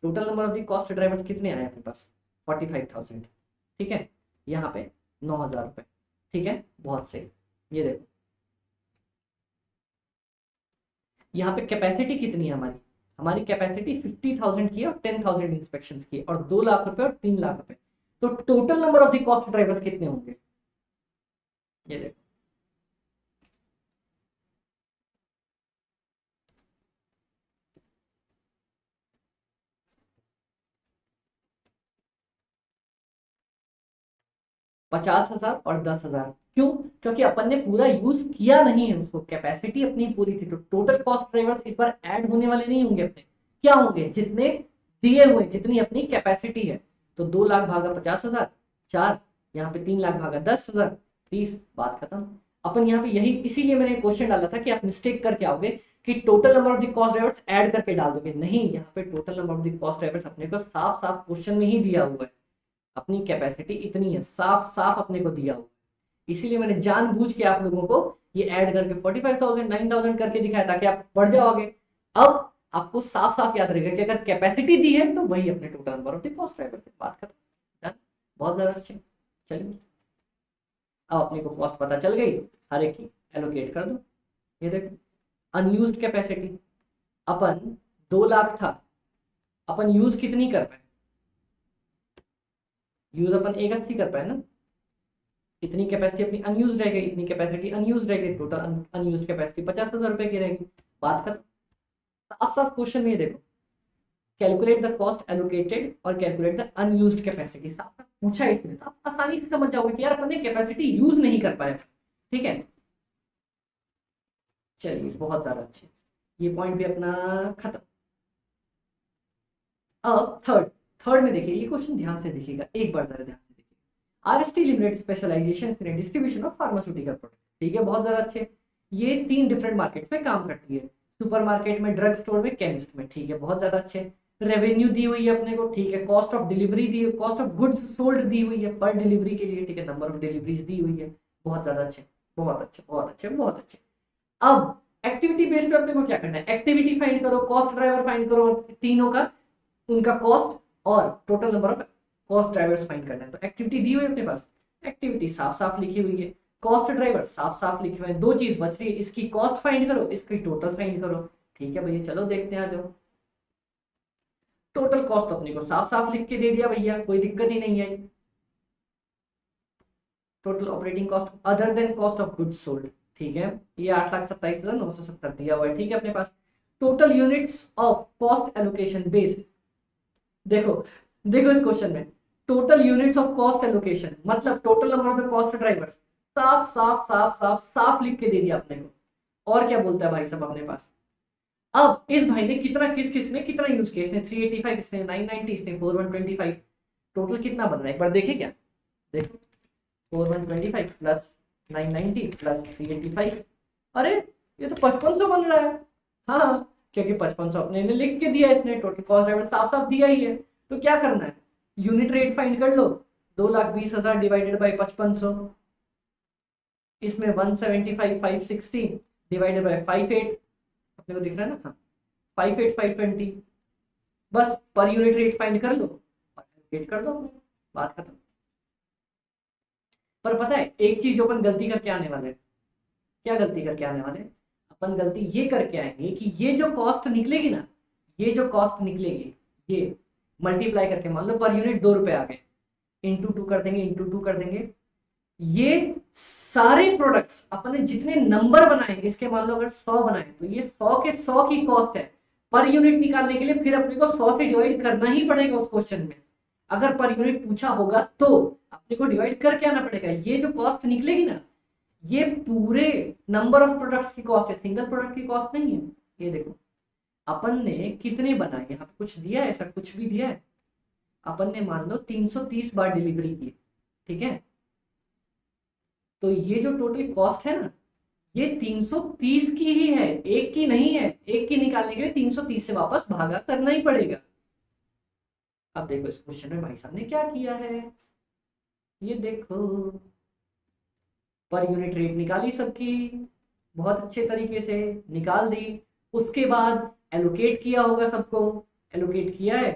total number of the cost drivers कितने आए अपने पास, 45,000। ठीक है, यहाँ पे 9,000 रुपए। ठीक है, बहुत सही। ये देखो यहाँ पे कैपेसिटी कितनी है हमारी, हमारी कैपेसिटी 50,000 की है और 10,000 इंस्पेक्शन की है और 2 लाख रुपए और 3 लाख रुपए। तो total number of the cost drivers कितने होंगे, ये देखो। पचास हजार और 10,000। क्यों? क्योंकि अपन ने पूरा यूज किया नहीं है उसको, कैपेसिटी अपनी पूरी थी। तो टोटल कॉस्ट ड्राइवर्स इस बार ऐड होने वाले नहीं होंगे अपने, क्या होंगे जितने दिए हुए, जितनी अपनी कैपेसिटी है। तो 2 लाख भागा 50,000, 4, यहाँ पे 3 लाख भागा 10,000, 30, बात खत्म। अपन यहाँ पे यही इसीलिए मैंने क्वेश्चन डाला था कि आप मिस्टेक करके आओगे कि total number of the cost drivers add करके डाल दोगे। नहीं, यहाँ पे total number of the cost drivers अपने को साफ साफ क्वेश्चन में ही दिया हुआ है, अपनी कैपेसिटी इतनी है, साफ साफ अपने को दिया हुआ। इसीलिए मैंने जानबूझ के आप लोगों को ये ऐड करके 45,000 9,000 करके दिखाया ताकि आप बढ़ जाओगे। अब आपको साफ साफ याद रहेगा कि अगर कैपेसिटी दी है तो वही अपने total number of the cost driver से बात खत्म। बहुत ज्यादा अच्छे। चलिए अब अपने को कॉस्ट पता चल गई, हर एक की एलोकेट कर दो। ये देखो अनयूज्ड कैपेसिटी अपन 2 लाख था, अपन यूज कितनी कर पाए, यूज अपन 180 कर पाए ना। इतनी कैपेसिटी अपनी अनयूज रह गई, इतनी कैपेसिटी अनयूज रह गई, टोटल अनयूज कैपेसिटी 50,000 रुपए की रहेगी। बात खत्म। साफ साफ क्वेश्चन में ये देखो, कैलकुलेट द कॉस्ट एलोकेटेड और कैलकुलेट द अनयूज्ड कैपेसिटी, साफ साफ पूछा है इसमें। तो आप आसानी से समझ जाओगे कि यार अपन ने कैपेसिटी यूज नहीं कर पाए। ठीक है, चलिए बहुत ज्यादा अच्छे, ये पॉइंट भी अपना खत्म। अब थर्ड, थर्ड में देखिए, ये क्वेश्चन ध्यान से देखिएगा एक बार, जरा ध्यान से देखिए। RST limited specialisation in distribution of pharmaceutical product. ठीक है, बहुत ज्यादा अच्छे। ये 3 डिफरेंट मार्केट में काम करती है, सुपरमार्केट में, ड्रग स्टोर में, केमिस्ट में। ठीक है, बहुत ज्यादा अच्छे। रेवेन्यू दी हुई है अपने को। ठीक है, cost of delivery the, cost of goods sold दी हुई है पर डिलीवरी के लिए। ठीक है, नंबर ऑफ डिलीवरीज दी हुई है। बहुत ज्यादा अच्छे, बहुत अच्छे, बहुत अच्छे, बहुत अच्छे। अब एक्टिविटी बेस पे अपने को क्या करना है, एक्टिविटी फाइंड करो, कॉस्ट ड्राइवर फाइंड करो, तीनों का उनका कॉस्ट और total number of cost drivers find करना है। तो एक्टिविटी दी हुई है अपने पास, एक्टिविटी साफ साफ लिखी हुई है, कॉस्ट ड्राइवर साफ साफ लिखे हुए हैं। 2 चीज बच रही है, इसकी कॉस्ट फाइंड करो, इसकी टोटल फाइंड करो। ठीक है भैया, चलो देखते हैं। आ जाओ, टोटल कॉस्ट अपने को साफ साफ लिख के दे दिया भैया, कोई दिक्कत ही नहीं आई। Total operating cost other than cost of goods sold. ठीक है, ये 8,27,970 दिया हुआ है। ठीक है, अपने पास total units of cost allocation based. देखो देखो इस क्वेश्चन में total units of cost allocation मतलब total number of the cost drivers, साफ साफ साफ साफ साफ लिख के दे दिया अपने को। और क्या बोलता है भाई साहब अपने पास। अब इस भाई ने कितना, किस किस ने कितना यूज किया, इसने 385, इसने 990, इसने 4125। टोटल कितना बन रहा है एक बार देखिए। क्या देखो, 4125 प्लस 990 प्लस 385, अरे ये तो 5500 बन रहा है। हाँ, क्योंकि 5500 अपने ने लिख के दिया, इसने टोटल कॉस्ट ड्राइवर साफ साफ दिया ही है। तो क्या करना है, यूनिट रेट फाइंड कर लो। 2,20,000 डिवाइडेड बाई 5500, इसमें 175 560 डिवाइडेड बाई 58, अपने को दिख रहा है ना, हाँ 58 520। बस पर यूनिट रेट फाइंड कर लो और रेट कर दो, बात खत्म। पर पता है एक चीज जो अपन गलती करके आने वाले हैं, क्या गलती करके आने वाले हैं, अपन गलती ये करके आएंगे कि ये जो कॉस्ट निकलेगी ना, ये जो कॉस्ट निकलेगी, ये मल्टीप्लाई करके मान लो पर यूनिट 2 रुपए आ गए, इंटू 2 कर देंगे, इंटू 2 कर देंगे। ये सारे प्रोडक्ट्स अपने जितने नंबर बनाए, इसके मान लो अगर 100 बनाए तो ये 100 के 100 की कॉस्ट है। पर यूनिट निकालने के लिए फिर अपने को 100 से डिवाइड करना ही पड़ेगा उस क्वेश्चन में। अगर पर यूनिट पूछा होगा तो अपने को डिवाइड करके आना पड़ेगा। ये जो कॉस्ट निकलेगी ना, ये पूरे नंबर ऑफ प्रोडक्ट्स की कॉस्ट है, सिंगल प्रोडक्ट की कॉस्ट नहीं है। ये देखो अपन ने कितने बनाए, यहाँ पे कुछ दिया है, ऐसा कुछ भी दिया है? अपन ने मान लो 330 बार डिलीवरी की, ठीक है, तो ये जो टोटल कॉस्ट है ना, ये 330 की ही है, एक की नहीं है। एक की निकालने के लिए 330 से वापस भागा करना ही पड़ेगा। अब देखो इस क्वेश्चन में भाई साहब ने क्या किया है, ये देखो, पर यूनिट रेट निकाली सबकी, बहुत अच्छे तरीके से निकाल दी। उसके बाद एलोकेट किया होगा सबको, एलोकेट किया है,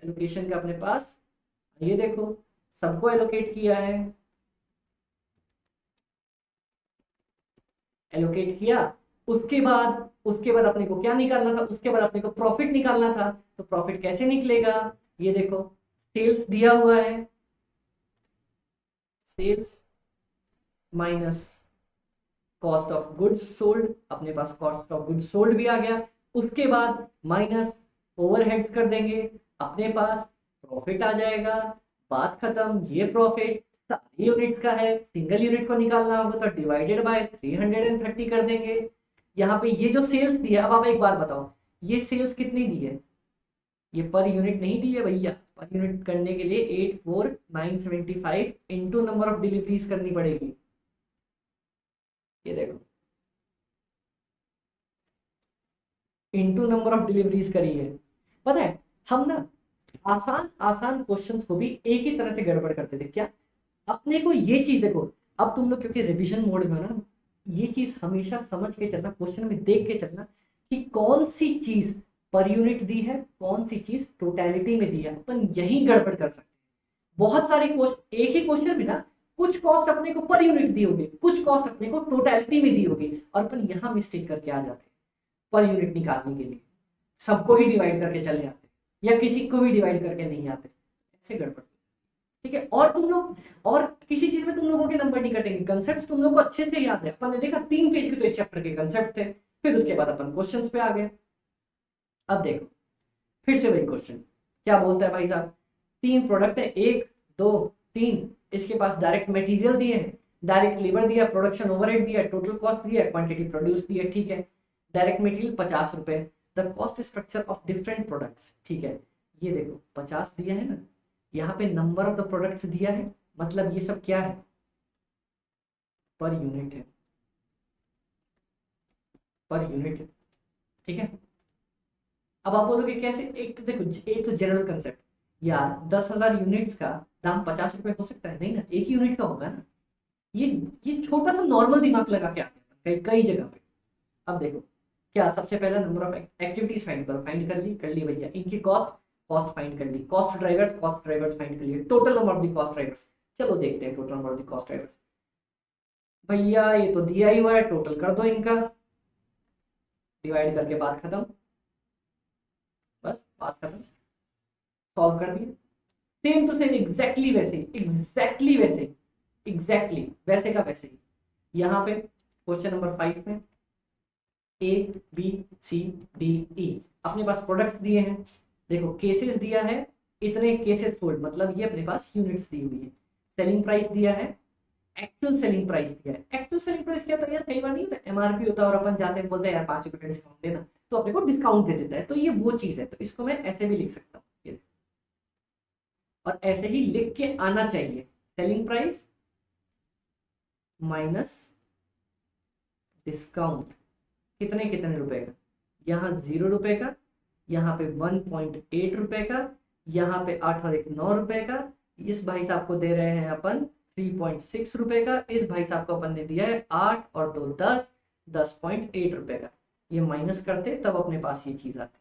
एलोकेशन का अपने पास, ये देखो सबको एलोकेट किया है, एलोकेट किया। उसके बाद अपने को क्या निकालना था, उसके बाद अपने को प्रॉफिट निकालना था। तो प्रॉफिट कैसे निकलेगा, ये देखो, सेल्स दिया हुआ है, sales minus cost of goods sold, अपने पास कॉस्ट ऑफ गुड्स सोल्ड भी आ गया। उसके बाद माइनस ओवरहेड्स कर देंगे, अपने पास प्रॉफिट आ जाएगा, बात खत्म। ये प्रॉफिट सारी यूनिट्स का है, सिंगल यूनिट को निकालना होगा तो डिवाइडेड बाय 330 कर देंगे। यहाँ पे ये जो सेल्स दी है, अब आप एक बार बताओ, ये सेल्स कितनी दी है, ये पर यूनिट नहीं दी है भैया, पर यूनिट करने के लिए 84975 इंटू नंबर ऑफ डिलीवरीज करनी पड़ेगी। ये देखो, इंटू नंबर ऑफ डिलीवरीज करी है। पता है हम ना आसान आसान क्वेश्चंस को भी एक ही तरह से गड़बड़ करते थे। क्या, अपने को ये चीज देखो, अब तुम लोग क्योंकि रिवीजन मोड में हो ना, ये चीज हमेशा समझ के चलना, क्वेश्चन में देख के चलना कि कौन सी चीज पर यूनिट दी है, कौन सी चीज टोटलिटी में दी है। अपन यही गड़बड़ कर सकते हैं। बहुत सारे क्वेश्चन, एक ही क्वेश्चन में ना कुछ कॉस्ट अपने को पर यूनिट दी होगी, कुछ कॉस्ट अपने को टोटलिटी में दी होगी, और अपन यहाँ मिस्टेक करके आ जाते हैं। पर यूनिट निकालने के लिए सबको ही डिवाइड करके चले आते, या किसी को भी डिवाइड करके नहीं आते, ऐसे गड़बड़। ठीक है, और तुम लोग, और किसी चीज में तुम लोगों के नंबर नहीं कटेंगे, कंसेप्ट तुम लोग को अच्छे से याद है। अपन ने देखा 3 पेज के तो इस चैप्टर के कंसेप्ट थे, फिर उसके बाद अपन क्वेश्चंस पे आ गए। अब देखो फिर से वही क्वेश्चन, क्या बोलता है भाई साहब, 3 प्रोडक्ट है, 1 2 3, इसके पास डायरेक्ट मटेरियल दिए हैं, डायरेक्ट लेबर दिया, प्रोडक्शन ओवरहेड दिया, टोटल कॉस्ट दिया, क्वांटिटी प्रोड्यूस दिया, ठीक है, डायरेक्ट मटेरियल 50 रुपए, the cost structure of different products, ठीक है, ये देखो 50 दिया है ना, यहाँ पे नंबर ऑफ द प्रोडक्ट्स दिया है, मतलब ये सब क्या है, पर यूनिट है, पर यूनिट है, ठीक है। अब आप बोलोगे कैसे, एक तो देखो, एक तो जनरल कंसेप्ट, यार 10,000 यूनिट्स का दाम 50 रुपए हो सकता है, नहीं ना, एक यूनिट का होगा ना। ये ये छोटा सा नॉर्मल दिमाग लगा के आते हैं कई कई जगह पे। अब देखो क्या, सबसे पहला नंबर ऑफ एक्टिविटीज फाइंड करो, फाइंड कर ली भैया, इनकी कॉस्ट, कॉस्ट फाइंड कर ली, कॉस्ट ड्राइवर्स फाइंड कर लिए, total number of the cost drivers, चलो देखते हैं total number of the cost drivers. भैया ये तो दिया ही हुआ है, टोटल कर दो इनका, डिवाइड करके बात खत्म, बस बात खत्म, सॉल्व कर दिए। सेम टू सेम, एग्जैक्टली वैसे, एग्जैक्टली वैसे, एग्जैक्टली वैसे का वैसे ही। यहाँ पे क्वेश्चन नंबर 5 में A B C D E अपने पास प्रोडक्ट्स दिए हैं, देखो केसेस दिया है, इतने केसेस सोल्ड, मतलब ये अपने पास यूनिट्स दी हुई है, सेलिंग प्राइस दिया है, एक्चुअल सेलिंग प्राइस दिया है। एक्चुअल सेलिंग प्राइस क्या होता है यार, कई बार नहीं होता एमआरपी होता है और अपन जाते हैं बोलते हैं यार 5 रुपये डिस्काउंट देना, तो अपने को डिस्काउंट दे देता है, तो ये वो चीज है। तो इसको मैं ऐसे भी लिख सकता हूँ, और ऐसे ही लिख के आना चाहिए, सेलिंग प्राइस माइनस डिस्काउंट, कितने कितने रुपए का, यहाँ 0 रुपए का, यहाँ पे 1.8 रुपए का, यहाँ पे 8 और 1 9 रुपए का, इस भाई साहब को दे रहे हैं अपन 3.6 रुपए का, इस भाई साहब को अपन ने दिया है 8 और 2 10, 10.8 रुपए का। ये माइनस करते तब अपने पास ये चीज आती,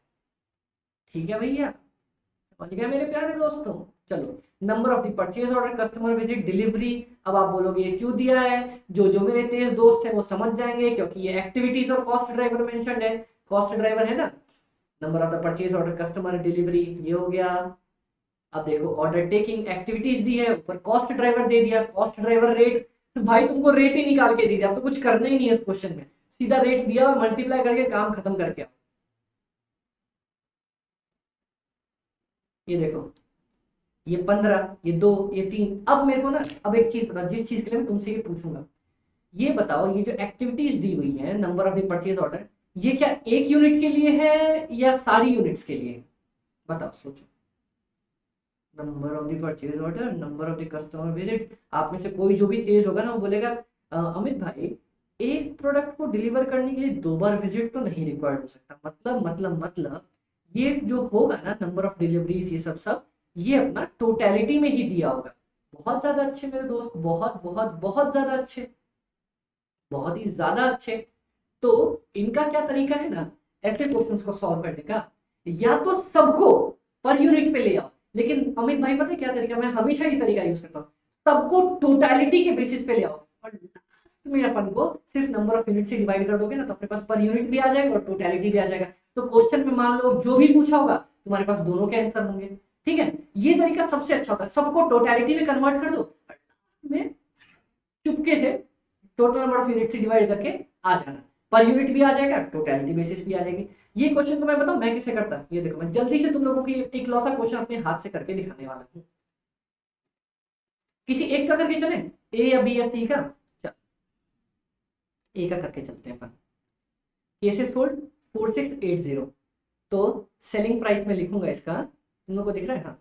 ठीक है भैया, समझ गए मेरे प्यारे दोस्तों। चलो, number of the purchase order, customer visit, delivery. अब आप बोलोगे ये क्यों दिया है, जो मेरे तेज दोस्त हैं वो समझ जाएंगे, क्योंकि ये एक्टिविटीज और कॉस्ट ड्राइवर मेंशन्ड है, कॉस्ट ड्राइवर है ना, number of the purchase order, customer, delivery, ये हो गया। अब देखो ऑर्डर टेकिंग, एक्टिविटीज दी है, ऊपर कॉस्ट ड्राइवर दे दिया, कॉस्ट ड्राइवर रेट, भाई तुमको रेट ही निकाल के दे दिया, अब तो कुछ करना ही नहीं है इस क्वेश्चन में, सीधा रेट दिया हुआ, मल्टीप्लाई करके काम खत्म करके आओ। ये देखो, ये 15, ये 2, ये 3। अब मेरे को ना, अब एक चीज बता, जिस चीज के लिए मैं तुमसे ये पूछूंगा, ये बताओ, ये जो एक्टिविटीज दी हुई है, number of the purchase order, ये क्या एक यूनिट के लिए है या सारी यूनिट्स के लिए? बताओ, सोचो। Number of the purchase order, number of the customer visit. आप में से कोई जो भी तेज होगा ना वो बोलेगा अमित भाई, एक प्रोडक्ट को डिलीवर करने के लिए 2 बार विजिट तो नहीं रिक्वायर्ड हो सकता। मतलब ये जो होगा ना नंबर ऑफ डिलीवरीज, ये सब ये अपना टोटलिटी में ही दिया होगा। बहुत ज्यादा अच्छे मेरे दोस्त, बहुत बहुत बहुत ज्यादा अच्छे, बहुत ही ज्यादा अच्छे। तो इनका क्या तरीका है ना ऐसे क्वेश्चंस को सॉल्व करने का, या तो सबको पर यूनिट पे ले आओ, लेकिन अमित भाई पता है क्या तरीका, मैं हमेशा ये तरीका यूज करता हूँ, सबको टोटलिटी के बेसिस पे ले आओ और लास्ट में अपन को सिर्फ नंबर ऑफ यूनिट से डिवाइड कर दोगे ना, तो अपने पास पर यूनिट भी आ जाएगा और टोटलिटी भी आ जाएगा। तो क्वेश्चन में मान लो जो भी पूछा होगा तुम्हारे पास दोनों के आंसर होंगे। ठीक है, ये तरीका सबसे अच्छा होता है, सबको टोटलिटी में कन्वर्ट कर दो में चुपके से टोटल नंबर ऑफ यूनिट से डिवाइड करके आ जाना, पर यूनिट भी आ जाएगा, टोटलिटी बेसिस भी आ जाएगी। ये क्वेश्चन तो मैं बताऊं मैं कैसे करता, ये देखो मैं जल्दी से तुम लोगों की एक लौता क्वेश्चन अपने हाथ से करके दिखाने वाला हूँ। किसी एक का करके चले, ए या बी या सी का? चल ए का करके चलते हैं अपन। केसेस सोल्ड 4680, तो सेलिंग प्राइस में लिखूंगा इसका, तुम लोग को दिख रहा है? हाँ,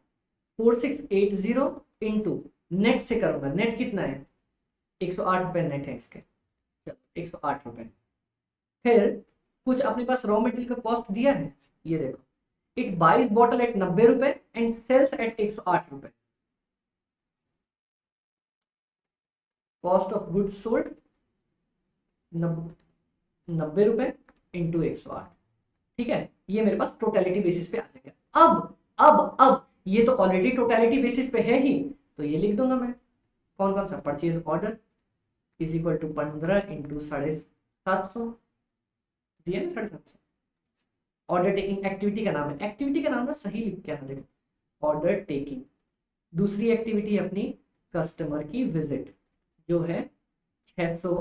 4680 इंटू नेट से करूंगा, नेट कितना है? 108 रुपए नेट है इसके, चलो 108 रुपए। फिर कुछ अपने पास रॉ मटेरियल का कॉस्ट दिया है, ये देखो, इट बाइज बॉटल एट 90 रुपए एंड सेल्स एट 108 रुपए। कॉस्ट ऑफ गुड्स सोल्ड 90 रुपए इंटू 108। ठीक है, ये मेरे पास टोटलिटी बेसिस पे आ जाएगा। अब ये तो ऑलरेडी टोटलिटी बेसिस पे है ही, तो ये लिख दूंगा मैं, कौन कौन सा? Purchase order is equal to 15 into 750 दिया ना, 750। ऑर्डर टेकिंग एक्टिविटी का नाम है, एक्टिविटी का नाम ना सही लिख के आना, देखो ऑर्डर टेकिंग। दूसरी एक्टिविटी अपनी कस्टमर की विजिट, जो है 600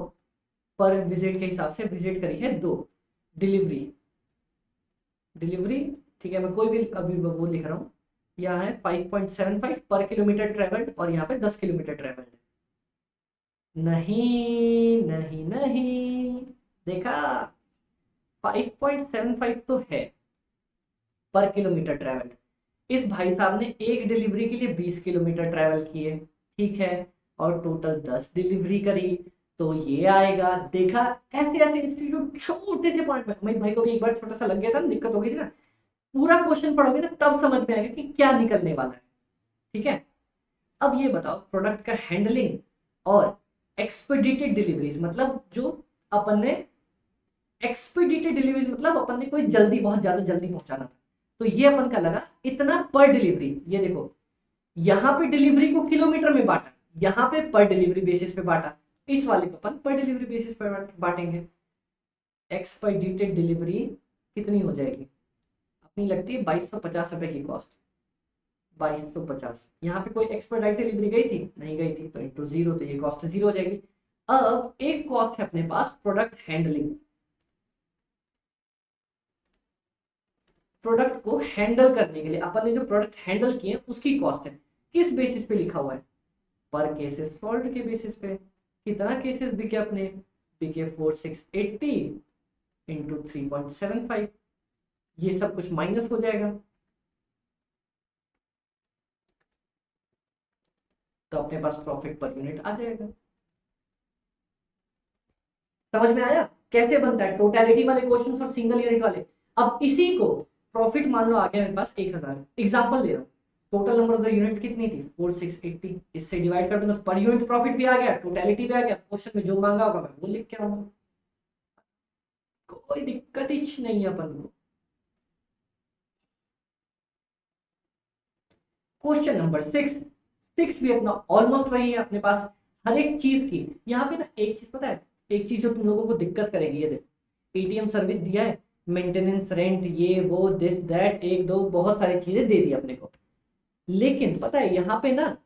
पर विजिट के हिसाब से विजिट करी है 2। डिलीवरी, ठीक है, मैं कोई भी अभी वो लिख रहा हूँ, यहाँ है 5.75 पर किलोमीटर ट्रेवल्ड और यहाँ पे 10 किलोमीटर ट्रेवल्ड। नहीं नहीं नहीं, देखा 5.75 तो है पर किलोमीटर ट्रेवल। इस भाई साहब ने एक डिलीवरी के लिए 20 किलोमीटर ट्रेवल किए, ठीक है, और टोटल 10 डिलीवरी करी, तो ये आएगा। देखा, ऐसे ऐसे इंस्टीट्यूट छोटे से पॉइंट में, अमित भाई को भी एक बार छोटा सा लग गया था ना, दिक्कत हो गई थी ना, पूरा क्वेश्चन पढ़ोगे ना तब समझ में आएगा कि क्या निकलने वाला है। ठीक है, अब ये बताओ प्रोडक्ट का हैंडलिंग और एक्सपेडिटेड डिलीवरीज, मतलब जो अपन ने एक्सपेडिटेड डिलीवरीज मतलब अपन ने कोई जल्दी, बहुत ज्यादा जल्दी पहुंचाना था, तो ये अपन का लगा इतना पर डिलीवरी। ये देखो यहाँ पे डिलीवरी को किलोमीटर में बांटा, यहाँ पे पर डिलीवरी बेसिस पे बांटा, इस वाले को अपन पर डिलीवरी बेसिस पे बांटेंगे। एक्सपेडिटेड डिलीवरी कितनी हो जाएगी अपनी, लगती है 2250 रुपए की कॉस्ट, 2250। यहाँ पे कोई एक्सपेडाइट डिलीवरी गई थी? नहीं गई थी, तो इंटू 0, तो ये कॉस्ट 0 हो जाएगी। अब एक कॉस्ट है अपने पास प्रोडक्ट हैंडलिंग, प्रोडक्ट को हैंडल करने के लिए अपन ने जो प्रोडक्ट हैंडल किए उसकी कॉस्ट है, किस बेसिस पे लिखा हुआ है? पर केसेस सॉल्व के बेसिस पे। कितना केसेस बिके अपने? बिके 4680 इंटू 3.75, ये सब कुछ माइनस हो जाएगा, तो अपने पास प्रॉफिट पर यूनिट आ जाएगा। समझ में आया कैसे बनता है टोटलिटी वाले क्वेश्चन और सिंगल यूनिट वाले? अब इसी को प्रॉफिट मान लो आ गया मेरे पास 1000, एग्जांपल ले रहा हूँ, total number of the units कितनी थी? 4680, इससे डिवाइड कर दूंगा तो पर यूनिट प्रॉफिट भी आ गया, टोटलिटी भी आ गया, क्वेश्चन में जो मांगा होगा मैं वो लिख के आऊंगा, कोई दिक्कत ही नहीं है अपन को। क्वेश्चन नंबर 6 भी अपना ऑलमोस्ट वही है अपने पास, हर एक चीज की यहाँ पे ना एक चीज पता है, एक चीज जो तुम लोगों को दिक्कत करेगी, ये देखो एटीएम सर्विस दिया है, मेंटेनेंस, रेंट, ये वो दिस दैट, एक दो बहुत सारी चीजें दे दी अपने को, लेकिन पता है यहाँ पे ना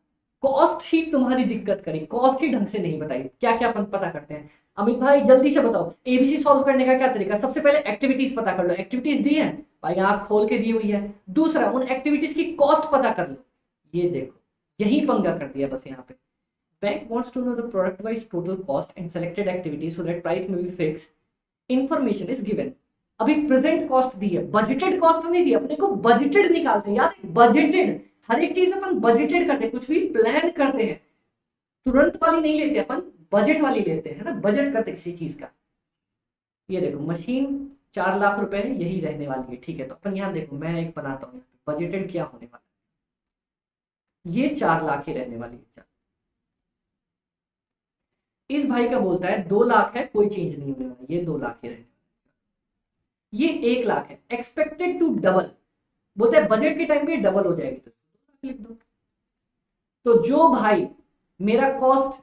कॉस्ट ही तुम्हारी दिक्कत करी, कॉस्ट ही ढंग से नहीं बताई। क्या क्या अपन पता करते हैं, अमित भाई जल्दी से बताओ एबीसी सॉल्व करने का क्या तरीका? सबसे पहले एक्टिविटीज पता कर लो, एक्टिविटीज दी है भाई, आंख खोल के दी हुई है। दूसरा उन एक्टिविटीज की कॉस्ट पता कर लो, ये देखो यही पंगा कर दिया बस यहाँ पे। Bank wants to know the product wise total cost and selected activities so that price may be fixed. Information is given. अभी प्रेजेंट कॉस्ट दी है, बजटेड कॉस्ट नहीं दी, अपने को बजटेड निकालते हैं, याद है बजटेड, हर एक चीज अपन बजटेड करते हैं, कुछ भी प्लान करते हैं, तुरंत वाली नहीं लेते अपन, बजट वाली लेते हैं ना, बजट करते किसी चीज का। ये देखो मशीन 4 लाख रुपए है, यही रहने वाली है, ठीक है। तो अपन यहाँ देखो मैं एक बनाता हूँ, बजटेड क्या होने वाला है, ये 4 लाख ही रहने वाली है। इस भाई का बोलता है 2 लाख है, कोई चेंज नहीं होने वाला, ये 2 लाख ही रहेगा। ये 1 लाख है, एक्सपेक्टेड टू डबल, बोलता है बजट के टाइम पे डबल हो जाएगी, तो लिख दो। तो जो भाई मेरा कॉस्ट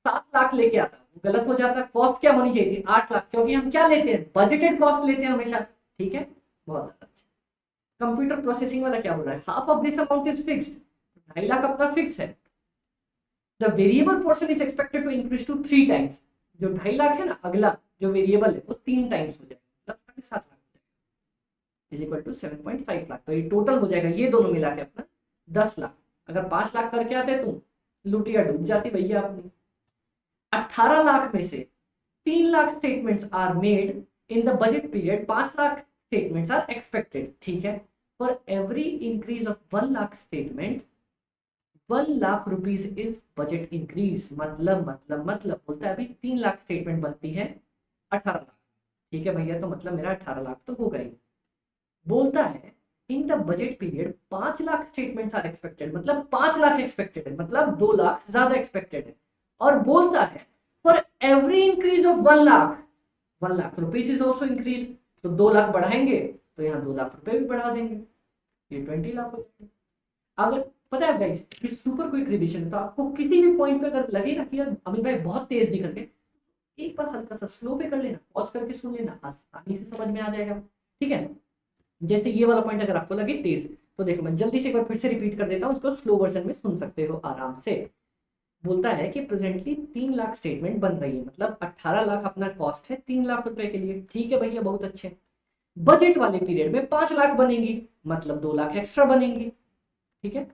7 लाख लेके आता वो गलत हो जाता, कॉस्ट क्या होनी चाहिए थी 8 लाख, क्योंकि हम क्या लेते हैं बजटेड कॉस्ट लेते हैं हमेशा, ठीक है। बहुत ज्यादा अच्छा। कंप्यूटर प्रोसेसिंग वाला क्या बोल रहा है, half of this amount is fixed, 2.5 lakh अपना फिक्स है। The variable portion is expected to increase to 3 times, जो 2.5 लाख है ना, अगला जो वेरिएबल है वो 3 टाइम्स हो जाएगा, मतलब 7 lakh is equal to 7.5 lakh. तो ये टोटल हो जाएगा ये दोनों मिला के अपना 10 लाख। अगर 5 लाख करके आते तुम, लुटिया डूब जाती भैया अपनी। 18 लाख में से 3 lakh statements are made in the budget period, 5 lakh statements are expected, ठीक है। For every increase of 1 lakh statement 1 lakh rupees is budget increase, मतलब बोलता है अभी 3 लाख स्टेटमेंट बनती है 18 लाख, ठीक है भैया। तो मतलब मेरा 18 लाख तो हो गई। बोलता है in the budget period 5 lakh statements are expected, मतलब 5 लाख एक्सपेक्टेड है, मतलब 2 लाख ज्यादा एक्सपेक्टेड है। और बोलता है for every increase of 1 lakh 1 lakh rupees is also increase, तो 2 लाख बढ़ाएंगे तो यहाँ 2 लाख रुपए भी बढ़ा देंगे, ये 20 लाख हो जाएंगे। अगर पता है गाइस कि सुपर क्विक रिवीजन है, तो आपको किसी भी पॉइंट पे अगर लगे ना कि यार अमित भाई बहुत तेज निकल के, एक बार हल्का सा स्लो पे कर लेना, पॉज करके सुन लेना, आसानी से समझ में आ जाएगा, ठीक है। जैसे ये वाला पॉइंट अगर आपको लगे तेज, तो देखो मैं जल्दी से एक बार फिर से रिपीट कर देता हूँ, इसको स्लो वर्जन में सुन सकते हो आराम से। बोलता है कि प्रेजेंटली 3 लाख स्टेटमेंट बन रही है, मतलब 18 लाख अपना कॉस्ट है 3 लाख रुपए के लिए, ठीक है भैया बहुत अच्छे। बजट वाले पीरियड में 5 लाख बनेंगी, मतलब 2 लाख एक्स्ट्रा बनेंगी, ठीक है।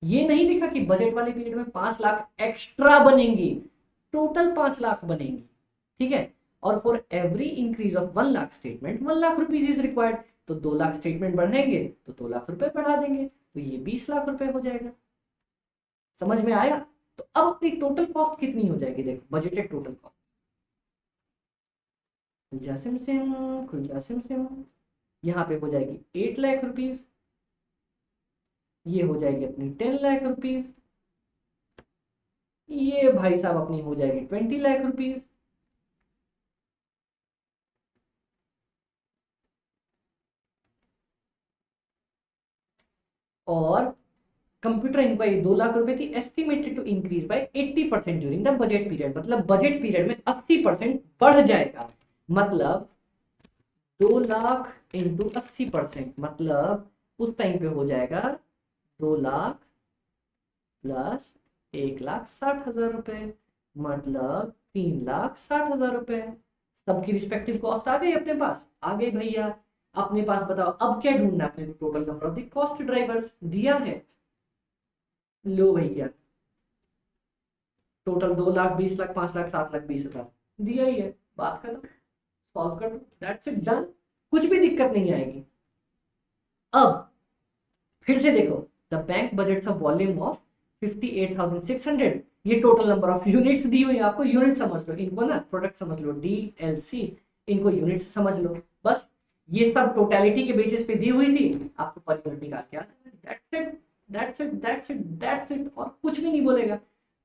ये नहीं लिखा कि बजट वाले पीरियड में 5 लाख एक्स्ट्रा बनेंगी, टोटल 5 लाख बनेंगी, ठीक है। और for every increase of 1 lakh statement 1 lakh rupees is required, तो 2 लाख स्टेटमेंट बढ़ाएंगे तो 2 लाख रुपए बढ़ा देंगे, तो ये 20 लाख रुपए हो जाएगा। समझ में आया। तो अब अपनी टोटल कॉस्ट कितनी हो जाएगी, देखो बजटेड टोटल कॉस्ट, खुल जा सिम सिम, यहाँ पे हो जाएगी 8 लाख रुपीज, ये हो जाएगी अपनी 10 लाख रुपीज, ये भाई साहब अपनी हो जाएगी 20 लाख रुपीज, और कंप्यूटर इंक्वायरी 2 लाख रुपए थी, estimated to increase by 80% during the budget period, मतलब बजट पीरियड में 80% बढ़ जाएगा, मतलब 2 लाख इंटू 80%, मतलब उस टाइम पे हो जाएगा 2 लाख प्लस 1,60,000 रुपए, मतलब 3,60,000 रुपए। सबकी रिस्पेक्टिव कॉस्ट आ गई अपने पास, आ गई भैया अपने पास। बताओ अब क्या ढूंढना अपने को, total number of the cost drivers दिया है, लो भैया टोटल 2 लाख 20 लाख 5 लाख 7 लाख 20,000 दिया ही है, बात खत्म, सॉल्व कर दो, दैट्स इट डन, कुछ भी दिक्कत नहीं आएगी। अब फिर से देखो the bank budget of volume of 58,600, ये टोटल नंबर ऑफ यूनिट्स दी हुई है, आपको यूनिट समझ लो इनको ना, प्रोडक्ट समझ लो DLC, इनको यूनिट्स समझ लो बस। ये सब टोटलिटी के बेसिस पे दी हुई थी, आपको पर यूनिट निकाल के आता है, that's it that's it that's it that's it, और कुछ भी नहीं बोलेगा।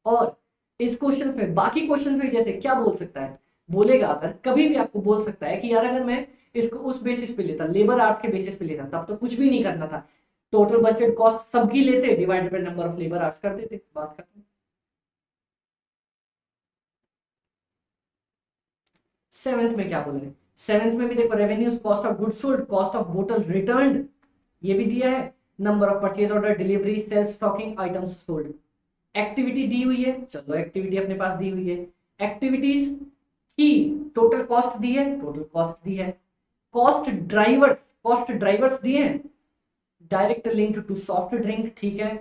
और इस क्वेश्चन में बाकी क्वेश्चन में जैसे क्या बोल सकता है, बोलेगा अगर कभी भी आपको बोल सकता है कि यार अगर मैं इसको उस बेसिस पे लेता, लेबर आवर्स के बेसिस पे लेता, तब तो कुछ भी नहीं करना था, टोटल बजटेड कॉस्ट सबकी लेते divided by number of labour hours कर देते, बात करते। सेवेंथ में क्या बोल रहे हैं, सेवेंथ में भी देखो revenues, cost of goods sold, cost of बोतल रिटर्न्ड, ये भी दिया है, number of purchase order, delivery, sales, stocking, items sold, activity दी हुई है, चलो एक्टिविटी अपने पास दी हुई है, एक्टिविटीज की टोटल कॉस्ट दी है, टोटल कॉस्ट दी है, कॉस्ट ड्राइवर्स दिए हैं, direct link to soft drink, ठीक है,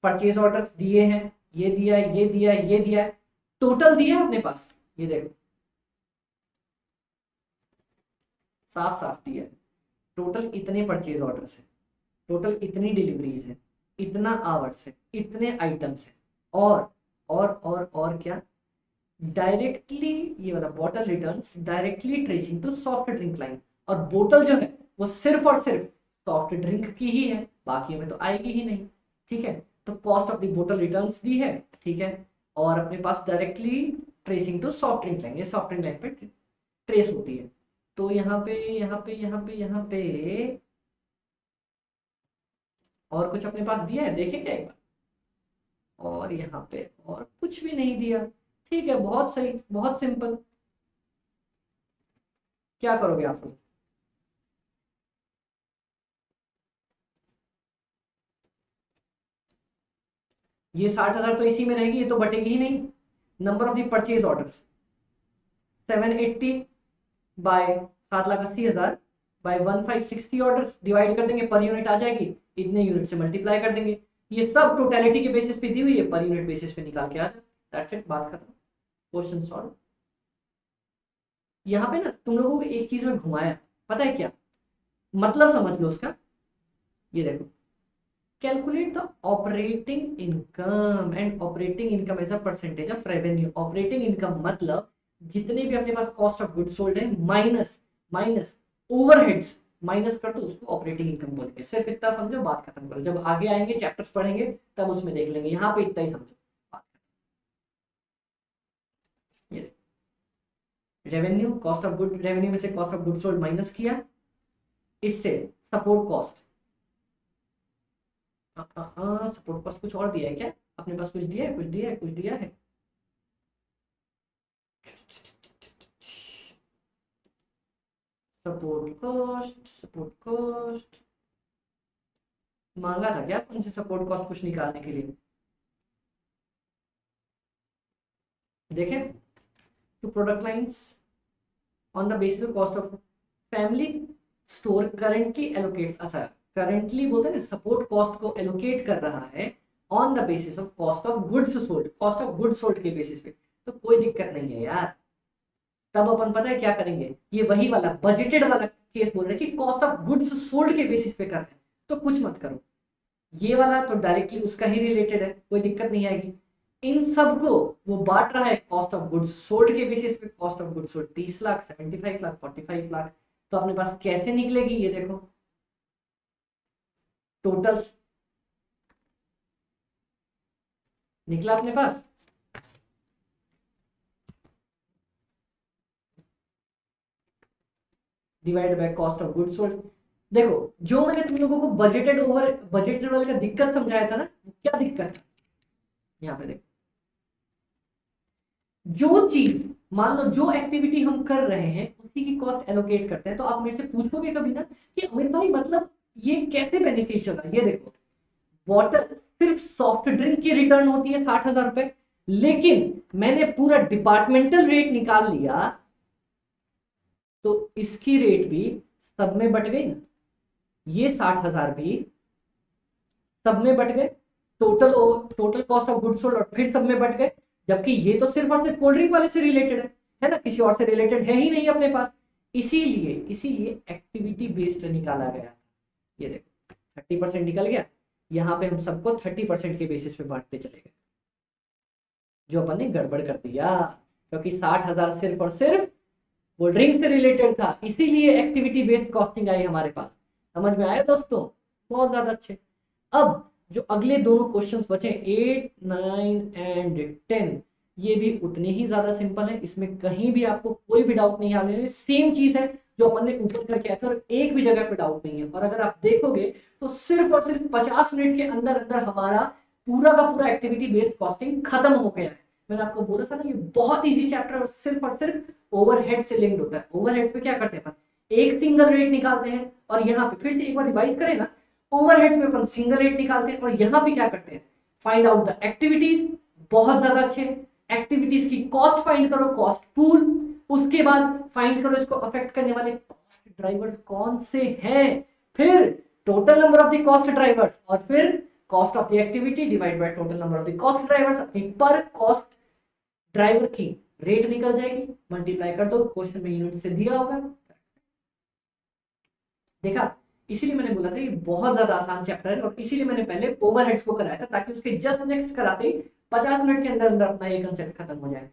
परचेज ऑर्डर्स दिए हैं, ये दिया है ये दिया है ये दिया है, टोटल दिया है अपने पास, ये देखो साफ साफ दिया है, टोटल इतने परचेज ऑर्डर्स है, टोटल इतनी डिलीवरीज है, इतना आवर्स है, इतने आइटम्स है, और क्या, डायरेक्टली ये वाला bottle returns directly tracing to soft drink line, और बोतल जो है वो सिर्फ और सिर्फ सॉफ्ट ड्रिंक की ही है, बाकी में तो आएगी ही नहीं। ठीक है, तो कॉस्ट ऑफ द बोतल रिटर्न्स दी है। ठीक है, और अपने पास directly tracing to soft drink line, ये सॉफ्ट ड्रिंक लाइन पे ट्रेस होती है। तो यहाँ पे और कुछ अपने पास दिया है, देखें क्या एक बार, और यहाँ पे और कुछ भी नहीं दिया। ठीक है, बहुत सही, बहुत सिंपल। क्या करोगे आप लोग? ये 60,000 तो इसी में रहेगी, ये तो बटेगी ही नहीं। Number of the purchase orders 780 by 7,80,000 by 1560 orders divide कर देंगे, पर यूनिट आ जाएगी, इतने यूनिट से मल्टीप्लाई कर देंगे। ये सब टोटलिटी के बेसिस पे दी हुई है, पर यूनिट बेसिस पे निकाल के आ जाए। दैट्स इट, बात खत्म, क्वेश्चन सॉल्व। यहाँ पे ना तुम लोगों को एक चीज में घुमाया, पता है क्या मतलब, समझ लो उसका। ये देखो, calculate the operating income and operating income as a percentage of revenue. Operating income मतलब जितने भी अपने पास कॉस्ट ऑफ गुड्स सोल्ड है माइनस माइनस ओवरहेड्स, माइनस कर दो, उसको ऑपरेटिंग इनकम बोलेंगे। सिर्फ इतना समझो, बात खत्म करो। जब आगे आएंगे चैप्टर्स पढ़ेंगे तब उसमें देख लेंगे, यहाँ पे इतना ही समझो, बात खत्म। ये revenue, cost of good, revenue में से cost of goods sold minus किया, इससे सपोर्ट कॉस्ट, सपोर्ट कॉस्ट कुछ और दिया है क्या अपने पास? कुछ दिया है, कुछ दिया है, कुछ दिया है। सपोर्ट कॉस्ट, सपोर्ट कॉस्ट मांगा था क्या उनसे सपोर्ट कॉस्ट कुछ निकालने के लिए? देखें, two product lines on the basis of cost of family store currently allocates, अच्छा करंटली बोलते हैं ना, सपोर्ट कॉस्ट को एलोकेट कर रहा है on the basis of cost of goods sold, cost of goods sold के बेसिस पे, तो कोई दिक्कत नहीं है यार। तब अपन पता है क्या करेंगे, ये वही वाला बजटेड वाला केस बोल रहे हैं कि कॉस्ट ऑफ गुड्स सोल्ड के बेसिस पे कर रहे हैं, तो कुछ मत करो। ये वाला तो डायरेक्टली उसका ही रिलेटेड है, कोई दिक्कत नहीं आएगी। इन सबको वो बांट रहा है कॉस्ट ऑफ गुड्स सोल्ड के बेसिस पे। Cost of goods sold 30 lakh, 75 lakh, 45 lakh, तो अपने पास कैसे निकलेगी ये देखो, टोटल्स निकला अपने पास, divide by cost of goods sold. देखो, जो मैंने तुम लोगों को बजटेड वाले का दिक्कत समझाया था ना, क्या दिक्कत है यहाँ पे देखो, जो चीज मान लो जो एक्टिविटी हम कर रहे हैं उसी की कॉस्ट एलोकेट करते हैं, तो आप मेरे से पूछोगे कभी ना कि अमित भाई मतलब ये कैसे बेनिफिशियल है। ये देखो, बॉटल सिर्फ सॉफ्ट ड्रिंक की रिटर्न होती है 60,000 रुपए, लेकिन मैंने पूरा डिपार्टमेंटल रेट निकाल लिया, तो इसकी रेट भी सब में बट गई ना, ये 60,000 भी सब में बट गए, total cost of goods sold, और फिर सब में बट गए। जबकि ये तो सिर्फ और सिर्फ कोल्ड ड्रिंक वाले से रिलेटेड है ना, किसी और से रिलेटेड है ही नहीं अपने पास। इसीलिए एक्टिविटी बेस्ड निकाला गया। ये देखो 30% निकल गया, यहाँ पे हम सबको 30% के बेसिस पे बांटते चले गए, जो अपन ने गड़बड़ कर दिया, क्योंकि 60,000 सिर्फ और सिर्फ कोल्ड ड्रिंक से रिलेटेड था, इसीलिए एक्टिविटी बेस्ड कॉस्टिंग आई हमारे पास। समझ में आया दोस्तों? बहुत ज्यादा अच्छे। अब जो अगले दोनों क्वेश्चंस बचे 8, 9 एंड 10, ये भी उतने ही ज्यादा सिंपल है, इसमें कहीं भी आपको कोई भी डाउट नहीं आने, सेम चीज है जो अपन ने ऊपर करके आया था, और एक भी जगह पे डाउट नहीं है। और अगर आप देखोगे तो सिर्फ और सिर्फ 50 मिनट के अंदर अंदर हमारा पूरा का पूरा एक्टिविटी बेस्ड कॉस्टिंग खत्म हो गया है। मैंने आपको बोला था ना, ये बहुत इजी चैप्टर और सिर्फ ओवरहेड से लिंक्ड होता है। ओवरहेड पे क्या करते हैं अपन, एक सिंगल रेट निकालते हैं, और यहाँ पे फिर से एक बार रिवाइज करें ना, ओवरहेड्स में अपन सिंगल रेट निकालते हैं, और यहाँ पे क्या करते हैं, फाइंड आउट द एक्टिविटीज। बहुत ज्यादा अच्छे, एक्टिविटीज की कॉस्ट फाइंड करो, कॉस्ट पूल, उसके बाद फाइंड करो इसको अफेक्ट करने वाले कॉस्ट ड्राइवर्स कौन से हैं, फिर total number of the cost drivers, और फिर cost of the activity divide by total number of the cost drivers. अपनी पर कॉस्ट ड्राइवर की रेट निकल जाएगी, मल्टीप्लाई कर दो, क्वेश्चन में यूनिट से दिया होगा। देखा, इसीलिए मैंने बोला था ये बहुत ज्यादा आसान चैप्टर है, और इसीलिए मैंने पहले ओवरहेड्स को कराया था, ताकि उसके जस्ट नेक्स्ट कराते ही 50 मिनट के अंदर अंदर अपना ये कंसेप्ट खत्म हो जाए।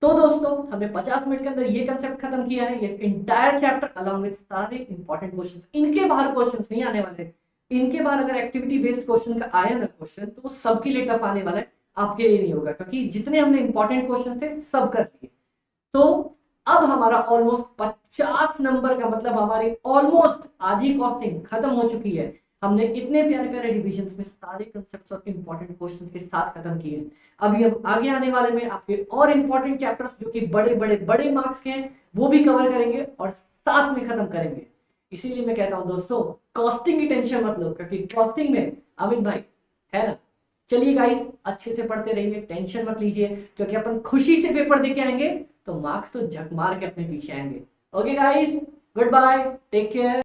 तो दोस्तों हमने 50 मिनट के अंदर ये कंसेप्ट खत्म किया है, ये इंटायर चैप्टर अलॉन्ग विद सारे इंपॉर्टेंट क्वेश्चंस। इनके बाहर क्वेश्चंस नहीं आने वाले, इनके बाहर अगर एक्टिविटी बेस्ड क्वेश्चन का आया ना क्वेश्चन, तो वो सबके लिए टफ आने वाला है, आपके लिए नहीं होगा, क्योंकि जितने हमने इंपॉर्टेंट क्वेश्चन थे सब कर लिए। तो अब हमारा ऑलमोस्ट 50 नंबर का मतलब हमारी ऑलमोस्ट आधी कॉस्टिंग खत्म हो चुकी है। हमने इतने प्यारे प्यारे डिविजन्स में सारे कंसेप्ट्स और इंपॉर्टेंट क्वेश्चंस के साथ खत्म किए। अभी हम आगे आने वाले में आपके और इंपॉर्टेंट चैप्टर्स जो कि बड़े बड़े बड़े मार्क्स के हैं वो भी कवर करेंगे और साथ में खत्म करेंगे। इसीलिए मैं कहता हूं दोस्तों, कॉस्टिंग की टेंशन मत लो, क्योंकि कॉस्टिंग में अमित भाई है ना। चलिए गाइस, अच्छे से पढ़ते रहिए, टेंशन मत लीजिए, क्योंकि अपन खुशी से पेपर देके आएंगे तो मार्क्स तो झक मार के अपने पीछे आएंगे। Okay guys, good bye, take care.